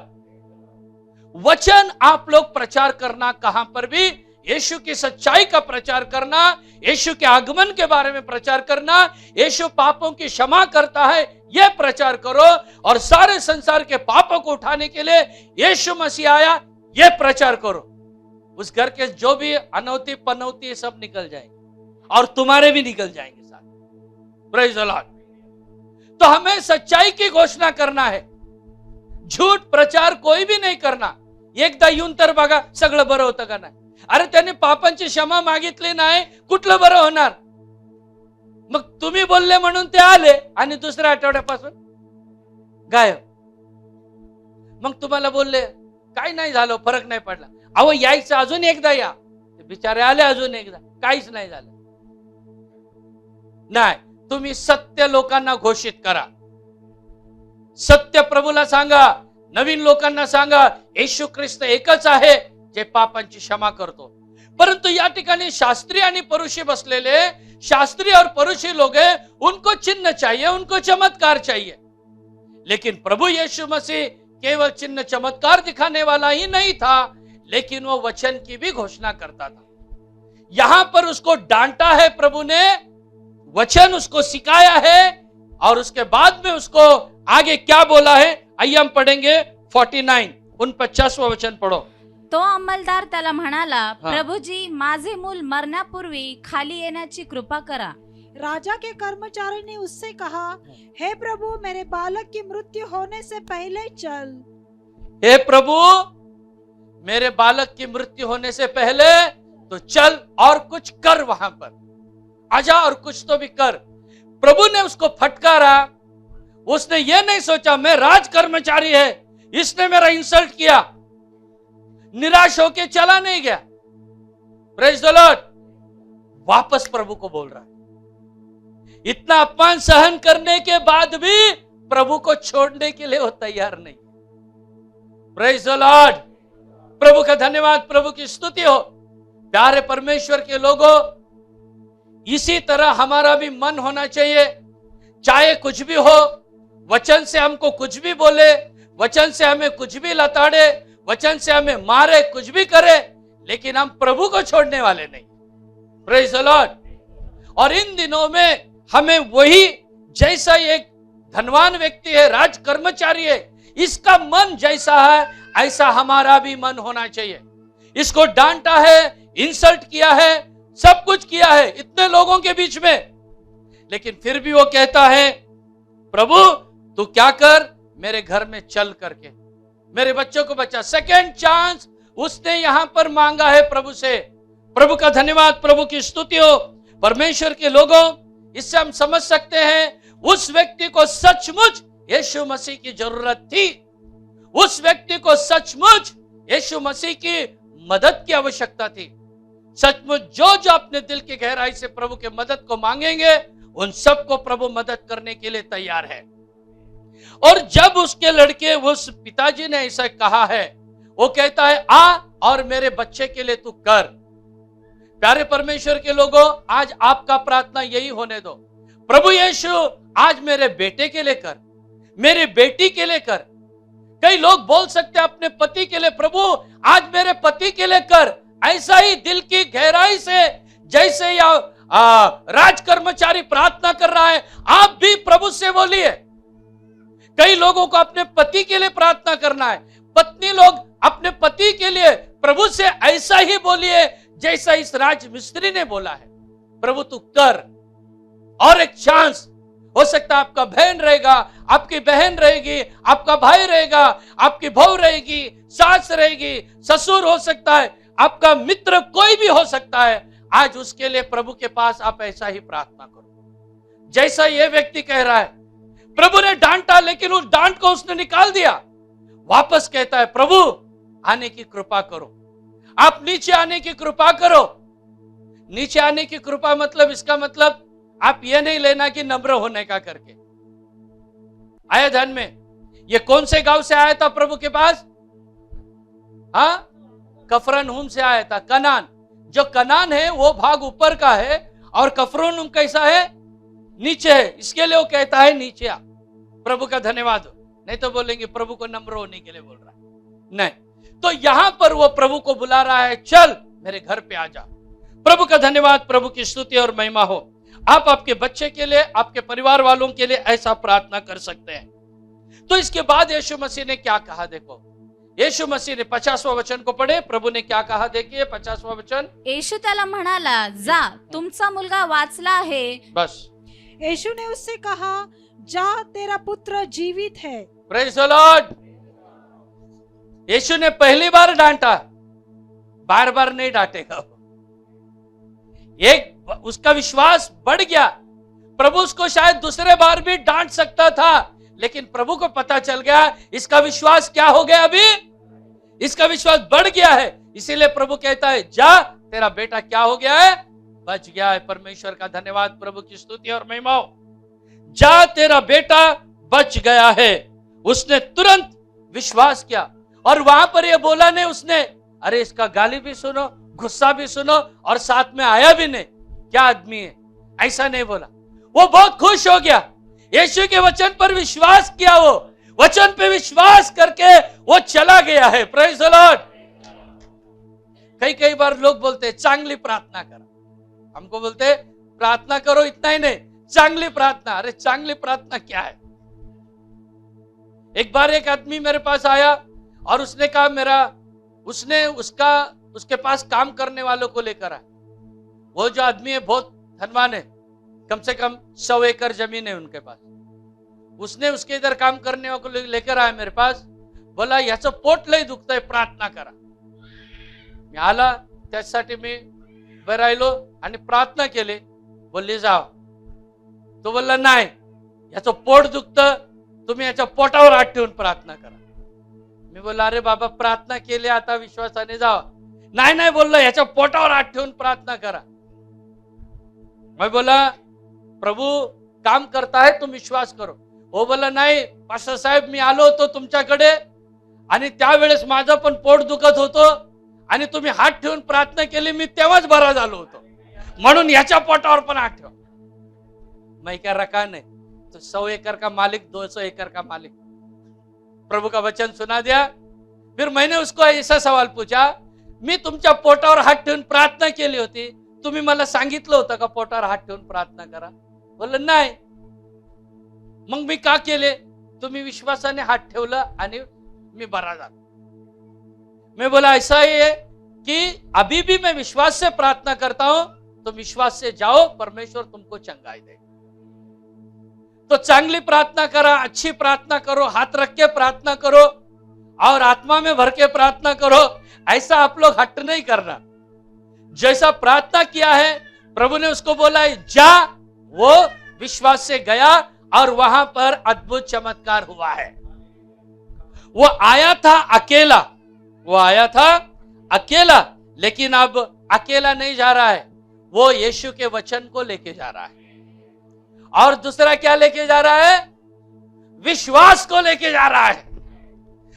वचन आप लोग प्रचार करना, कहां पर भी यीशु की सच्चाई का प्रचार करना, यीशु के आगमन के बारे में प्रचार करना, यीशु पापों की क्षमा करता है, यह प्रचार करो। और सारे संसार के पापों को उठाने के लिए यीशु मसीह आया, यह प्रचार करो। उस घर के जो भी अनौती पनौती सब निकल जाएंगे और तुम्हारे भी निकल जाएंगे साथ। Praise the Lord. तो हमें सच्चाई की घोषणा करना है, झूठ प्रचार कोई भी नहीं करना। एकदा येऊन तर बघा सगळं बरं होतं का नाही। अरे त्यांनी पापांची क्षमा मागितली नाही, कुठलं बरं होणार? मग तुम्ही बोलले म्हणून ते आले आणि दुसऱ्या आठवड्यापासून गायब। मग तुम्हाला बोलले काय नाही झालं, फरक नाही पडला, अहो यायचं अजून एकदा या, ते बिचारे आले अजून एकदा, काहीच नाही झालं। नाही, तुम्ही सत्य लोकांना घोषित करा, सत्य प्रभूला सांगा, नवीन लोकांना सांगा, येशू ख्रिस्त एकच आहे जे पापांची क्षमा करतो। परंतु या ठिकाणी शास्त्री आणि परुषी बसलेले, शास्त्री और परुषी लोग हैं, उनको चिन्ह चाहिए, उनको चमत्कार चाहिए। लेकिन प्रभु यीशु मसीह केवल चिन्ह चमत्कार दिखाने वाला ही नहीं था, लेकिन वो वचन की भी घोषणा करता था। यहां पर उसको डांटा है प्रभु ने, वचन उसको सिखाया है, और उसके बाद में उसको आगे क्या बोला है, आइए हम पढ़ेंगे 49, 49वां वचन पढ़ो। तो अंमलदार त्याला म्हणाला, प्रभुजी, माझे मूल मरण्यापूर्वी खाली येण्याची कृपा करा। राजा के कर्मचारी ने उससे कहा, हे प्रभु, मेरे बालक की मृत्यु होने से पहले चल। हे प्रभु, मेरे बालक की मृत्यु होने से पहले तो चल और कुछ कर, वहां पर आजा और कुछ तो भी कर। प्रभु ने उसको फटकारा। उसने ये नहीं सोचा मैं राज कर्मचारी है, इसने मेरा इंसल्ट किया, निराश होके चला नहीं गया। Praise the Lord. वापस प्रभु को बोल रहा है। इतना अपमान सहन करने के बाद भी प्रभु को छोड़ने के लिए वो तैयार नहीं। Praise the Lord. प्रभु का धन्यवाद, प्रभु की स्तुति हो। प्यारे परमेश्वर के लोगों, इसी तरह हमारा भी मन होना चाहिए। चाहे कुछ भी हो, वचन से हमको कुछ भी बोले, वचन से हमें कुछ भी लताड़े, वचन से हमें मारे, कुछ भी करे, लेकिन हम प्रभु को छोड़ने वाले नहीं। Praise the Lord. और इन दिनों में हमें वही, जैसा एक धनवान व्यक्ति है, राज कर्मचारी है, इसका मन जैसा है ऐसा हमारा भी मन होना चाहिए। इसको डांटा है, इंसल्ट किया है, सब कुछ किया है, इतने लोगों के बीच में लेकिन फिर भी वो कहता है, प्रभु तू क्या कर, मेरे घर में चल करके मेरे बच्चों को बचा। सेकेंड चांस उसने यहां पर मांगा है प्रभु से। प्रभु का धन्यवाद, प्रभु की स्तुति हो। परमेश्वर के लोगों, इससे हम समझ सकते हैं उस व्यक्ति को सचमुच यीशु मसीह की जरूरत थी। उस व्यक्ति को सचमुच यीशु मसीह की मदद की आवश्यकता थी। सचमुच जो जो अपने दिल की गहराई से प्रभु के मदद को मांगेंगे, उन सबको प्रभु मदद करने के लिए तैयार है। और जब उसके लड़के, उस पिताजी ने ऐसा कहा है, वो कहता है आ और मेरे बच्चे के लिए तू कर। प्यारे परमेश्वर के लोगों, आज आपका प्रार्थना यही होने दो, प्रभु यीशु आज मेरे बेटे के लिए कर, मेरी बेटी के लिए कर। कई लोग बोल सकते हैं अपने पति के लिए, प्रभु आज मेरे पति के लिए कर। ऐसा ही दिल की गहराई से जैसे या राज कर्मचारी प्रार्थना कर रहा है, आप भी प्रभु से बोलिए। कई लोगों को अपने पति के लिए प्रार्थना करना है, पत्नी लोग अपने पति के लिए प्रभु से ऐसा ही बोलिए जैसा इस राज मिस्त्री ने बोला है, प्रभु तू कर। और एक चांस हो सकता है, आपका बहन रहेगा, आपकी बहन रहेगी, आपका भाई रहेगा, आपकी बहू रहेगी, सास रहेगी, ससुर हो सकता है, आपका मित्र कोई भी हो सकता है। आज उसके लिए प्रभु के पास आप ऐसा ही प्रार्थना करो जैसा यह व्यक्ति कह रहा है। प्रभु ने डांटा, लेकिन उस डांट को उसने निकाल दिया। वापस कहता है, प्रभु आने की कृपा करो, आप नीचे आने की कृपा करो। नीचे आने की कृपा मतलब, इसका मतलब आप ये नहीं लेना कि नम्र होने का करके आया ध्यान में। ये कौन से गांव से आया था प्रभु के पास? हाँ, कफरनहूम से आया था। कनान, जो कनान है वो भाग ऊपर का है और कफरनहूम कैसा है? नीचे है। इसके लिए वो कहता है नीचे आ। प्रभु का धन्यवाद हो। नहीं तो बोलेंगे प्रभु को नम्र होने के लिए बोल रहा है, नहीं। तो यहां पर वो प्रभु को बुला रहा है, चल मेरे घर पे आ जा। प्रभु का धन्यवाद, प्रभु की स्तुति और महिमा हो। आप आपके बच्चे के लिए, आपके परिवार वालों के लिए ऐसा प्रार्थना कर सकते हैं। तो इसके बाद यीशु मसीह ने क्या कहा, देखो यीशु मसीह ने 50वां वचन को पढ़े। प्रभु ने क्या कहा, देखिए 50वां वचन। येशू त्याला म्हणाला, जा, तुमचा मुलगा वाचला आहे। बस यीशु ने उससे कहा, जा, तेरा पुत्र जीवित है। Praise the Lord. यीशु ने पहली बार डांटा, बार बार नहीं डांटेगा। एक उसका विश्वास बढ़ गया। प्रभु उसको शायद दूसरे बार भी डांट सकता था, लेकिन प्रभु को पता चल गया इसका विश्वास क्या हो गया, अभी इसका विश्वास बढ़ गया है। इसीलिए प्रभु कहता है, जा, तेरा बेटा क्या हो गया है, बच गया है। परमेश्वर का धन्यवाद, प्रभु की स्तुति और महिमा हो। जा, तेरा बेटा बच गया है। उसने तुरंत विश्वास किया और वहां पर यह बोला नहीं उसने, अरे इसका गाली भी सुनो, गुस्सा भी सुनो और साथ में आया भी नहीं, क्या आदमी है, ऐसा नहीं बोला। वो बहुत खुश हो गया, यीशु के वचन पर विश्वास किया, वो वचन पे विश्वास करके वो चला गया है। Praise the Lord. कई बार लोग बोलते हैं चांगली प्रार्थना करो, हमको बोलते हैं प्रार्थना करो, इतना ही नहीं, चांगली प्रार्थना। अरे चांगली प्रार्थना क्या है? एक बार एक आदमी मेरे पास आया और उसने कहा उसके पास काम करने वालों को लेकर आया। वो जो आदमी है बहुत धनवान है, कम से कम 100 एकड़ जमीन है उनके पास। उसने उसके इधर काम करने वालों को लेकर आया मेरे पास, बोला याचं पोट लय दुखतंय, प्रार्थना करा। मी आला, त्यासाठी मी राहिलो आणि प्रार्थना केली। बोलली जाव, तो बोलला नाही, याचं पोट दुखतं, तुम्ही याच्या पोटावर हात ठेवून प्रार्थना करा। मी बोलला अरे बाबा प्रार्थना केली, आता विश्वासाने जावा। नाही बोलला, याच्या पोटावर हात ठेवून प्रार्थना करा। मैं बोला प्रभु काम करता है, तुम विश्वास करो। वो बोला नाही पास्टर साहेब, मी आलो होतो तुमच्याकडे आणि त्यावेळेस माझं पण पोट दुखत होतं आणि तुम्ही हात ठेवून प्रार्थना केली, मी तेव्हाच बरा झालो होतो, म्हणून याच्या पोटावर पण हात ठेवा। मैं क्या रखा नहीं, तो 100 एकड़ का मालिक, 200 एकड़ का मालिक। प्रभु का वचन सुना दिया। फिर मैंने उसको ऐसा सवाल पूछा, मी तुमच्या पोटावर हात ठेवून प्रार्थना केली होती, तुम्ही मला सांगितलं होतं का पोटावर हात ठेवून प्रार्थना करा? बोललं नाही। मग मी का केले? तुम्ही विश्वासाने हात ठेवलं आणि मी बरा झालो। मैं बोला ऐसा ही है कि अभी भी मैं विश्वास से प्रार्थना करता हूं, तो विश्वास से जाओ, परमेश्वर तुमको चंगाई देगा। तो चांगली प्रार्थना करा, अच्छी प्रार्थना करो, हाथ रख के प्रार्थना करो और आत्मा में भर के प्रार्थना करो। ऐसा आप लोग हट नहीं करना। जैसा प्रार्थना किया है प्रभु ने उसको बोला है जा, वो विश्वास से गया और वहां पर अद्भुत चमत्कार हुआ है। वो आया था अकेला, लेकिन अब अकेला नहीं जा रहा है, वो यीशु के वचन को लेके जा रहा है। और दूसरा क्या लेके जा रहा है? विश्वास को लेके जा रहा है।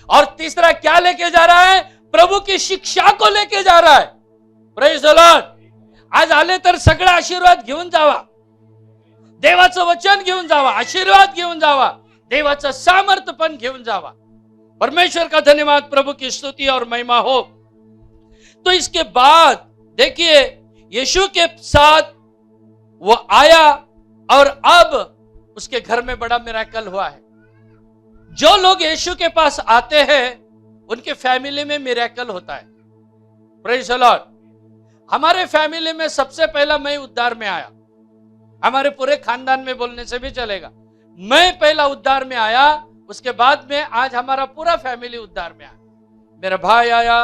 और तीसरा क्या लेके जा रहा है? प्रभु की शिक्षा को लेके जा रहा है। Praise the Lord. आज आले तर सगळं आशीर्वाद घेऊन जावा, देवाचं वचन घेऊन जावा, आशीर्वाद घेऊन जावा, देवाचं सामर्थ्य पण घेऊन जावा। परमेश्वर का धन्यवाद, प्रभु की स्तुति और महिमा हो। तो इसके बाद देखिए यीशु के साथ वो आया और अब उसके घर में बड़ा मिरेकल हुआ है। जो लोग यीशु के पास आते हैं उनके फैमिली में मिरेकल होता है। Praise the Lord. हमारे फैमिली में सबसे पहला मैं उद्धार में आया, हमारे पूरे खानदान में बोलने से भी चलेगा। मैं पहला उद्धार में आया, उसके बाद में आज हमारा पूरा फैमिली उद्धार में आया। मेरा भाई आया,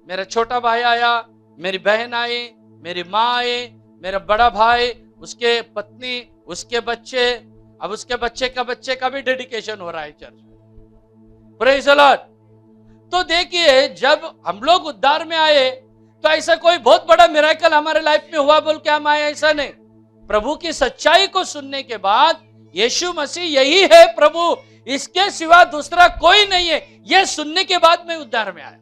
मेरा छोटा भाई आया, मेरी बहन आई, मेरी माँ आई, मेरा बड़ा भाई, उसके पत्नी, उसके बच्चे, अब उसके बच्चे का भी डेडिकेशन हो रहा है चर्च में। Praise the Lord. तो देखिए जब हम लोग उद्धार में आए तो ऐसा कोई बहुत बड़ा मिरेकल हमारे लाइफ में हुआ बोल के हम आए, ऐसा नहीं। प्रभु की सच्चाई को सुनने के बाद यीशु मसीह यही है प्रभु, इसके सिवा दूसरा कोई नहीं है, यह सुनने के बाद मैं उद्धार में आया।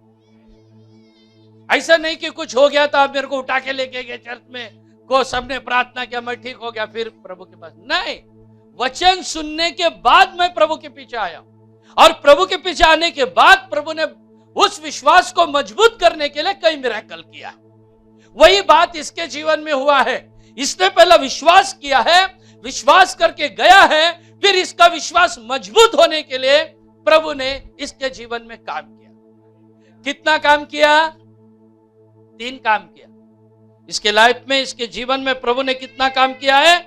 ऐसा नहीं कि कुछ हो गया था, मेरे को उठा के लेके गए चर्च में, को सबने प्रार्थना किया, मैं ठीक हो गया, फिर प्रभु के पास नहीं। वचन सुनने के बाद मैं प्रभु के पीछे आया और प्रभु के पीछे आने के बाद प्रभु ने उस विश्वास को मजबूत करने के लिए कई मिरेकल किया। वही बात इसके जीवन में हुआ है। इसने पहला विश्वास किया है, विश्वास करके गया है, फिर इसका विश्वास मजबूत होने के लिए प्रभु ने इसके जीवन में काम किया। कितना काम किया? 3 काम किया। इसके लाइफ में, इसके जीवन में प्रभु ने कितना काम किया है?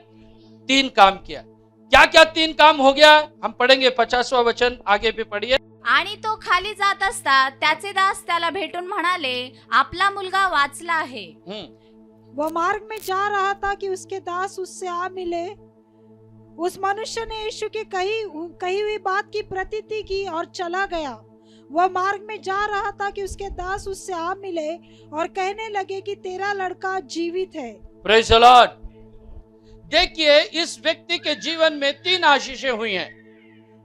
3 काम किया। क्या क्या 3 काम हो गया? हम पढ़ेंगे 50वां वचन, आगे भी पढ़िए। आणि तो खाली जात असता त्याचे दास त्याला भेटून म्हणाले, आपला मुलगा वाचला आहे। वो मार्ग में जा रहा था कि उसके दास उससे आ मिले। उस मनुष्य ने यीशु की कही हुई बात की प्रतीति की और चला गया। वह मार्ग में जा रहा था कि उसके दास उससे आ मिले और कहने लगे कि तेरा लड़का जीवित है। Praise the Lord. देखिए इस व्यक्ति के जीवन में 3 आशीषें हुई हैं।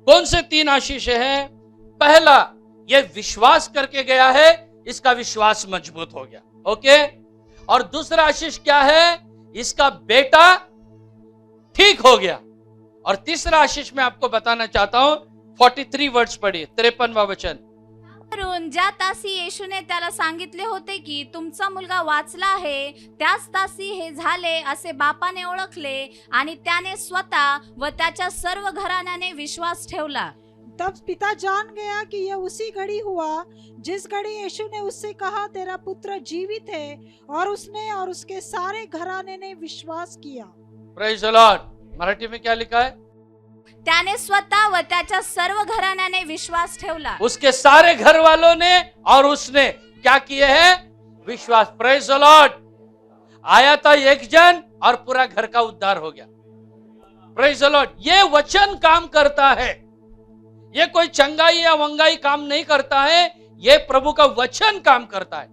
कौन से 3 आशीषें हैं? पहला, ये विश्वास करके गया है, इसका विश्वास मजबूत हो गया। ओके। और दूसरा आशीष क्या है? इसका बेटा ठीक हो गया। और तीसरा आशीष मैं आपको बताना चाहता हूं, 43 वर्ड्स पढ़िए, 53वां वचन। वरून ज्या तासी येशूने त्याला सांगितले होते की तुमचा मुलगा वाचला आहे, त्याच तासी हे झाले असे बापाने ओळखले आणि त्याने स्वतः व त्याच्या सर्व घराण्याने विश्वास ठेवला। तब पिता जान गया कि यह उसी घड़ी हुआ जिस घड़ी यीशु ने उससे कहा तेरा पुत्र जीवित है, और उसने और उसके सारे घराने ने विश्वास किया। Praise the Lord. मराठी में क्या लिखा है? त्याने स्वतः व त्याच्या सर्व घराण्याने विश्वास ठेवला। उसके सारे घर वालों ने और उसने क्या किए हैं? विश्वास। Praise the Lord. आया था एक जन और पूरा घर का उद्धार हो गया। Praise the Lord. ये वचन काम करता है, ये कोई चंगाई या वंगाई काम नहीं करता है, ये प्रभु का वचन काम करता है।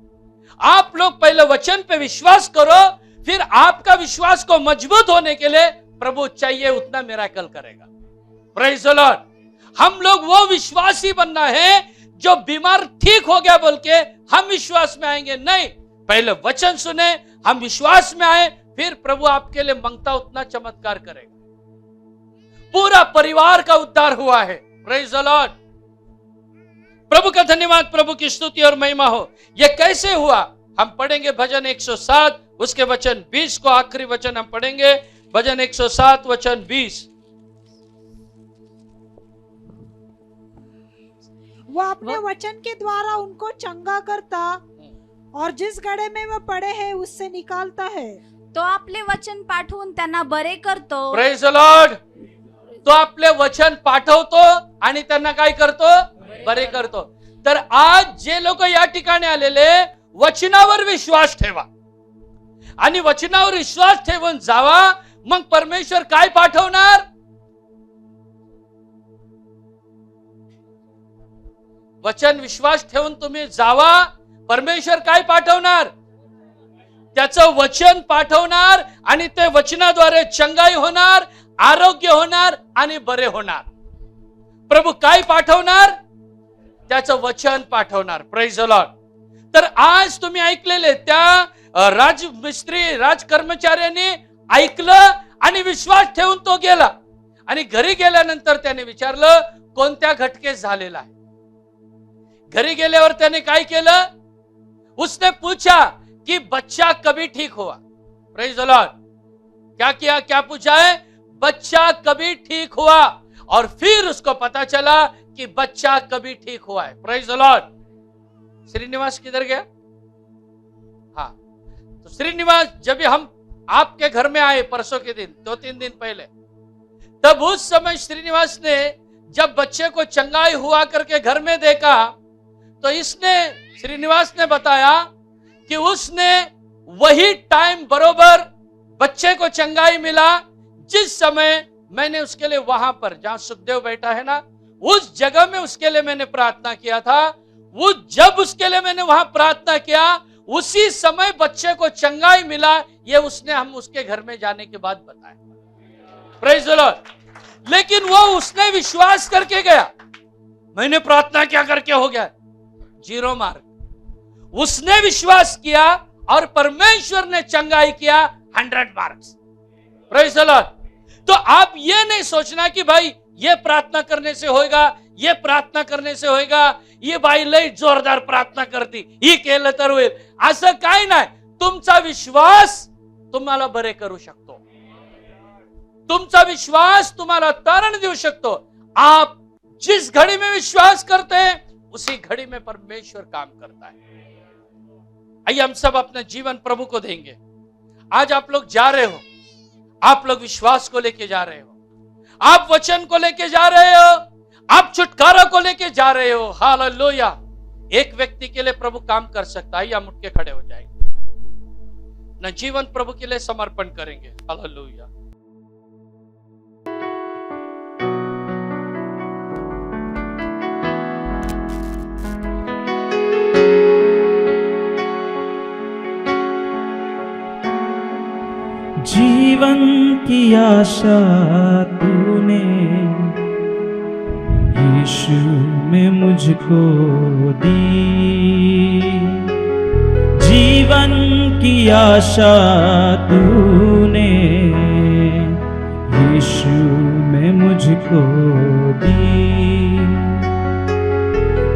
आप लोग पहले वचन पे विश्वास करो, फिर आपका विश्वास को मजबूत होने के लिए प्रभु चाहिए उतना मिरेकल करेगा। Praise the Lord. हम लोग वो विश्वासी बनना है जो बीमार ठीक हो गया बोल के हम विश्वास में आएंगे, नहीं। पहले वचन सुने, हम विश्वास में आए, फिर प्रभु आपके लिए मांगता उतना चमत्कार करेगा। पूरा परिवार का उद्धार हुआ है। Praise the Lord. प्रभु का धन्यवाद, प्रभु की स्तुति और महिमा हो। यह कैसे हुआ? हम पढ़ेंगे भजन 107 उसके वचन 20 को, आखिरी वचन हम पढ़ेंगे, भजन 107 वचन 20। वो अपने वचन के द्वारा उनको चंगा करता और जिस गड्ढे में वह पड़े हैं उससे निकालता है। तो आपले वचन पाठवून त्यांना बरे करतो। Praise the Lord. तो आपले वचन पाठवतो आणि त्यांना काय करतो? बरे करतो. तर आज जे लोक या ठिकाणी आलेले, वचनावर विश्वास ठेवा आणि वचनावर विश्वास ठेवून जावा. मग परमेश्वर काय पाठवणार? वचन विश्वास ठेवून तुम्ही जावा, परमेश्वर काय पाठवणार? त्याचं वचन पाठवणार आणि ते वचनाद्वारे चंगाई होणार, आरोग्य होणार आणि बरे होणार. प्रभू काय पाठवणार? त्याचं वचन पाठवणार. Praise the Lord. तर आज तुम्ही ऐकलेले त्या राजमिस्त्री राजकर्मचाऱ्याने ऐकलं आणि विश्वास ठेवून तो गेला आणि घरी गेल्यानंतर त्याने विचारलं कोणत्या घटकेस झालेला आहे. घरी गेल्यावर त्याने काय केलं? उसने पूछा कि बच्चा कभी ठीक हुआ. Praise the Lord. क्या किया? क्या पूछा है? बच्चा कभी ठीक हुआ. और फिर उसको पता चला कि बच्चा कभी ठीक हुआ है. Praise the Lord. श्रीनिवास किधर गया? हाँ, तो श्रीनिवास जब हम आपके घर में आए परसों के दिन, 2-3 दिन पहले, तब उस समय श्रीनिवास ने जब बच्चे को चंगाई हुआ करके घर में देखा, तो श्रीनिवास ने बताया कि उसने वही टाइम बरोबर बच्चे को चंगाई मिला जिस समय मैंने उसके लिए वहां पर जहां सुखदेव बैठा है ना, उस जगह में उसके लिए मैंने प्रार्थना किया था. वो जब उसके लिए मैंने वहां प्रार्थना किया, उसी समय बच्चे को चंगाई मिला. ये उसने हम उसके घर में जाने के बाद बताया. Praise the Lord. लेकिन वो उसने विश्वास करके गया. मैंने प्रार्थना क्या करके हो गया? 0 मार्क. उसने विश्वास किया और परमेश्वर ने चंगाई किया, 100 मार्क्स. Praise the Lord. तो आप ये नहीं सोचना कि भाई ये प्रार्थना करने से होगा, ये प्रार्थना करने से होगा, ये बाई लई जोरदार प्रार्थना करती, ही केलं तर होईल. असं काय नाही. तुमचा विश्वास तुम्हाला बरे करू शकतो. तुमचा विश्वास तुम्हाला तारण देऊ शकतो. आप जिस घड़ी में विश्वास करते हैं उसी घड़ी में परमेश्वर काम करता है. आइए हम सब अपना जीवन प्रभु को देंगे. आज आप लोग जा रहे हो, आप लोग विश्वास को लेके जा रहे हो, आप वचन को लेके जा रहे हो, आप छुटकारा को लेके जा रहे हो. हालेलुया. एक व्यक्ति के लिए प्रभु काम कर सकता है. हम उठ के खड़े हो जाएंगे, अपना जीवन प्रभु के लिए समर्पण करेंगे. हालेलुया. जीवन की आशा तूने यीशु में मुझको दी. जीवन की आशा तूने यीशु में मुझको दी.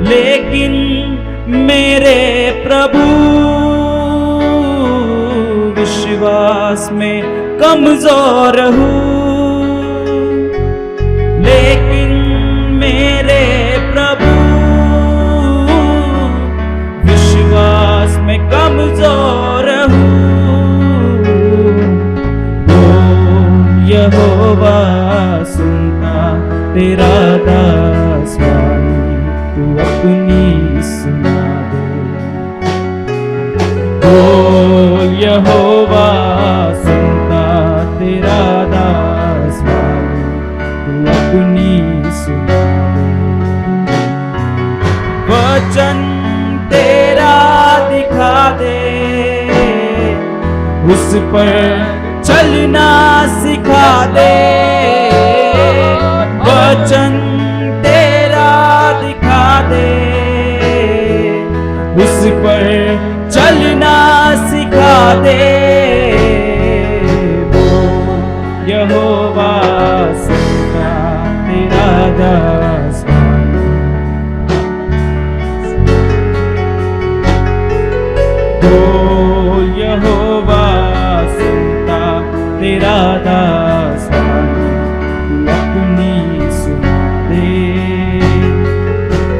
लेकिन मेरे प्रभु विश्वास में कमजोर हूँ. लेकिन मेरे प्रभु विश्वास में कमजोर हूँ. ओ यहोवा सुनता तेरा दास वाणी तू अपनी सुना दे. ओ यहोवा सुनता तेरा दास वाणी तू अपनी सुना दे. वचन तेरा दिखा दे, उस पर चलना सिखा दे. वचन तेरा दिखा दे, उस पर चलना सिखा दे. वो यहोवा सुनता तेरा दास. वो यहोवा सुनता तेरा दास तू अपनी सुना दे.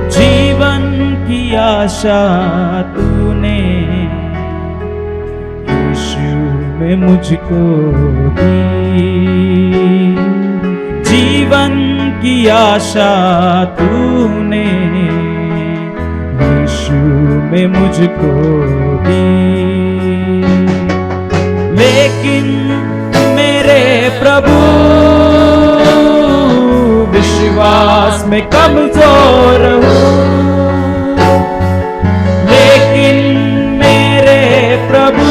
जीवन की आशा तूने यीशु में मुझको दी. जीवन की आशा तूने यीशु में मुझको दी, लेकिन मेरे प्रभु विश्वास में कमजोर हूँ, लेकिन मेरे प्रभु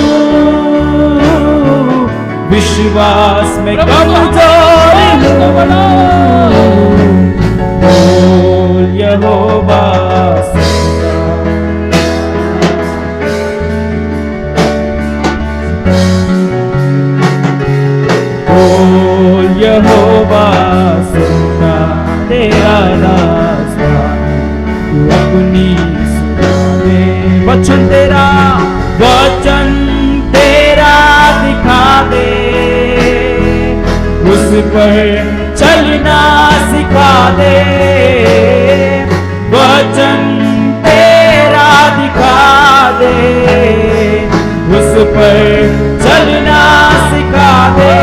विश्वास में कमजोर हूँ। बोल यहोवा यहोवा सुनना तेरा रास्ता, तू अपनी सुना दे। वचन तेरा दिखा दे, उस पर चलना सिखा दे। वचन तेरा दिखा दे, उस पर चलना सिखा दे।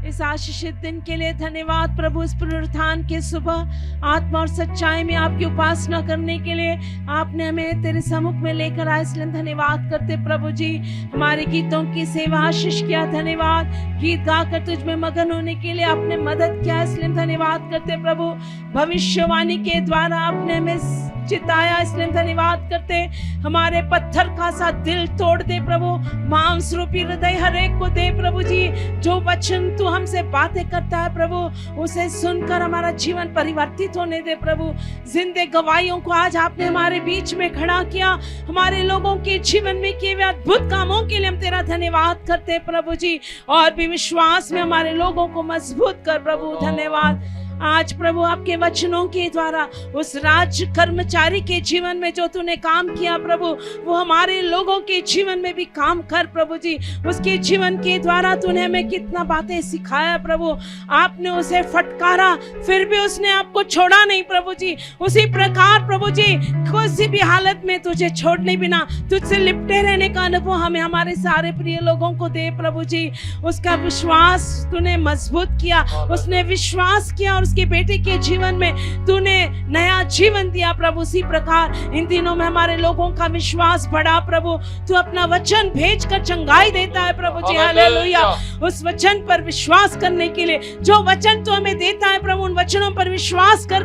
इस आशीषित दिन के लिए धन्यवाद प्रभु। इस पुनरुत्थान के सुबह आत्मा और सच्चाई में आपकी उपासना करने के लिए आपने हमें तेरे सम्मुख में लेकर आए, इसलिए धन्यवाद करते प्रभु जी। हमारे गीतों की सेवा आशीष किया, धन्यवाद। गीत गाकर तुझ में मगन होने के लिए आपने मदद किया, इसलिए धन्यवाद करते प्रभु। भविष्यवाणी के द्वारा आपने हमें चिताया, इसलिए धन्यवाद करते। हमारे पत्थर का सा दिल तोड़ दे प्रभु, मांस रूपी हृदय हर एक को दे प्रभु जी। जो वचन तू हमसे बातें करता है प्रभु, उसे सुनकर हमारा जीवन परिवर्तित होने दे प्रभु। जिंदे गवाहियों को आज आपने हमारे बीच में खड़ा किया, हमारे लोगों के जीवन में किए हुए अद्भुत कामों के लिए हम तेरा धन्यवाद करते प्रभु जी। और भी विश्वास में हमारे लोगों को मजबूत कर प्रभु, धन्यवाद। आज प्रभु आपके वचनों के द्वारा उस राज्य कर्मचारी के जीवन में जो तूने काम किया प्रभु, वो हमारे लोगों के जीवन में भी काम कर प्रभु जी। उसके जीवन के द्वारा तूने हमें कितना बातें सिखाया प्रभु। आपने उसे फटकारा, फिर भी उसने आपको छोड़ा नहीं प्रभु जी। उसी प्रकार प्रभु जी किसी भी हालत में तुझे छोड़ने बिना तुझसे लिपटे रहने का अनुभव हमें हमारे सारे प्रिय लोगों को दे प्रभु जी। उसका विश्वास तूने मजबूत किया, उसने विश्वास किया और उसके बेटे के जीवन में तूने नया जीवन दिया प्रभु। उसी प्रकार इन दिनों में हमारे लोगों का विश्वास बढ़ा प्रभु। तू अपना वचन भेजकर चंगाई देता है प्रभु जी, हालेलुया। उस वचन पर विश्वास करने के लिए जो वचन तू हमें देता है प्रभु, उन वचनों पर विश्वास कर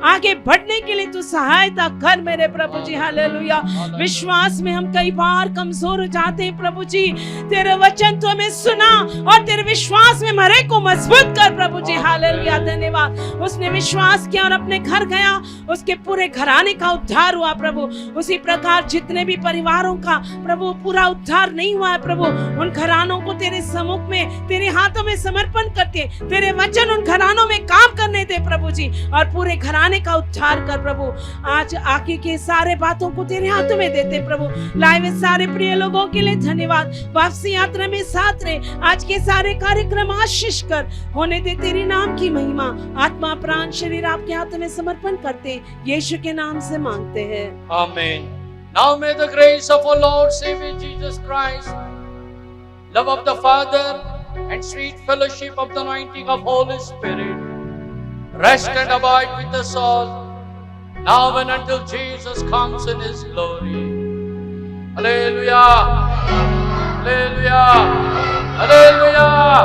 आगे बढ़ने के लिए तू सहायता कर मेरे प्रभु जी, हालेलुया। विश्वास में हम कई बार कमजोर हो जाते हैं प्रभु जी। तेरे वचन तू हमें सुना और तेरे विश्वास में हमारे को मजबूत कर प्रभु जी, हालेलुया। धन्यवाद। उसने विश्वास किया और अपने घर गया, उसके पूरे घराने का उद्धार हुआ प्रभु। उसी प्रकार जितने भी परिवारों का प्रभु पूरा उद्धार नहीं हुआ है प्रभु, उन घरानों को तेरे सम्मुख में तेरे हाथों में समर्पण करते, तेरे वचन उन घरानों में काम करने दे प्रभु जी, और पूरे घराने का उद्धार कर प्रभु। आज आगे के सारे बातों को तेरे हाथों में देते प्रभु। लाए हुए सारे प्रिय लोगों के लिए धन्यवाद। वापसी यात्रा में साथ रहे, आज के सारे कार्यक्रम आशीष कर होने दे, तेरे नाम की महिमा। आत्मा प्राण शरीर आपके हाथों में समर्पण करते, यीशु के नाम से मांगते हैं, आमीन। Now may the grace of our Lord Savior Jesus Christ, love of the Father and sweet fellowship of the anointing of Holy Spirit rest and abide with us all, now and until Jesus comes in His glory. Hallelujah! Hallelujah! Hallelujah!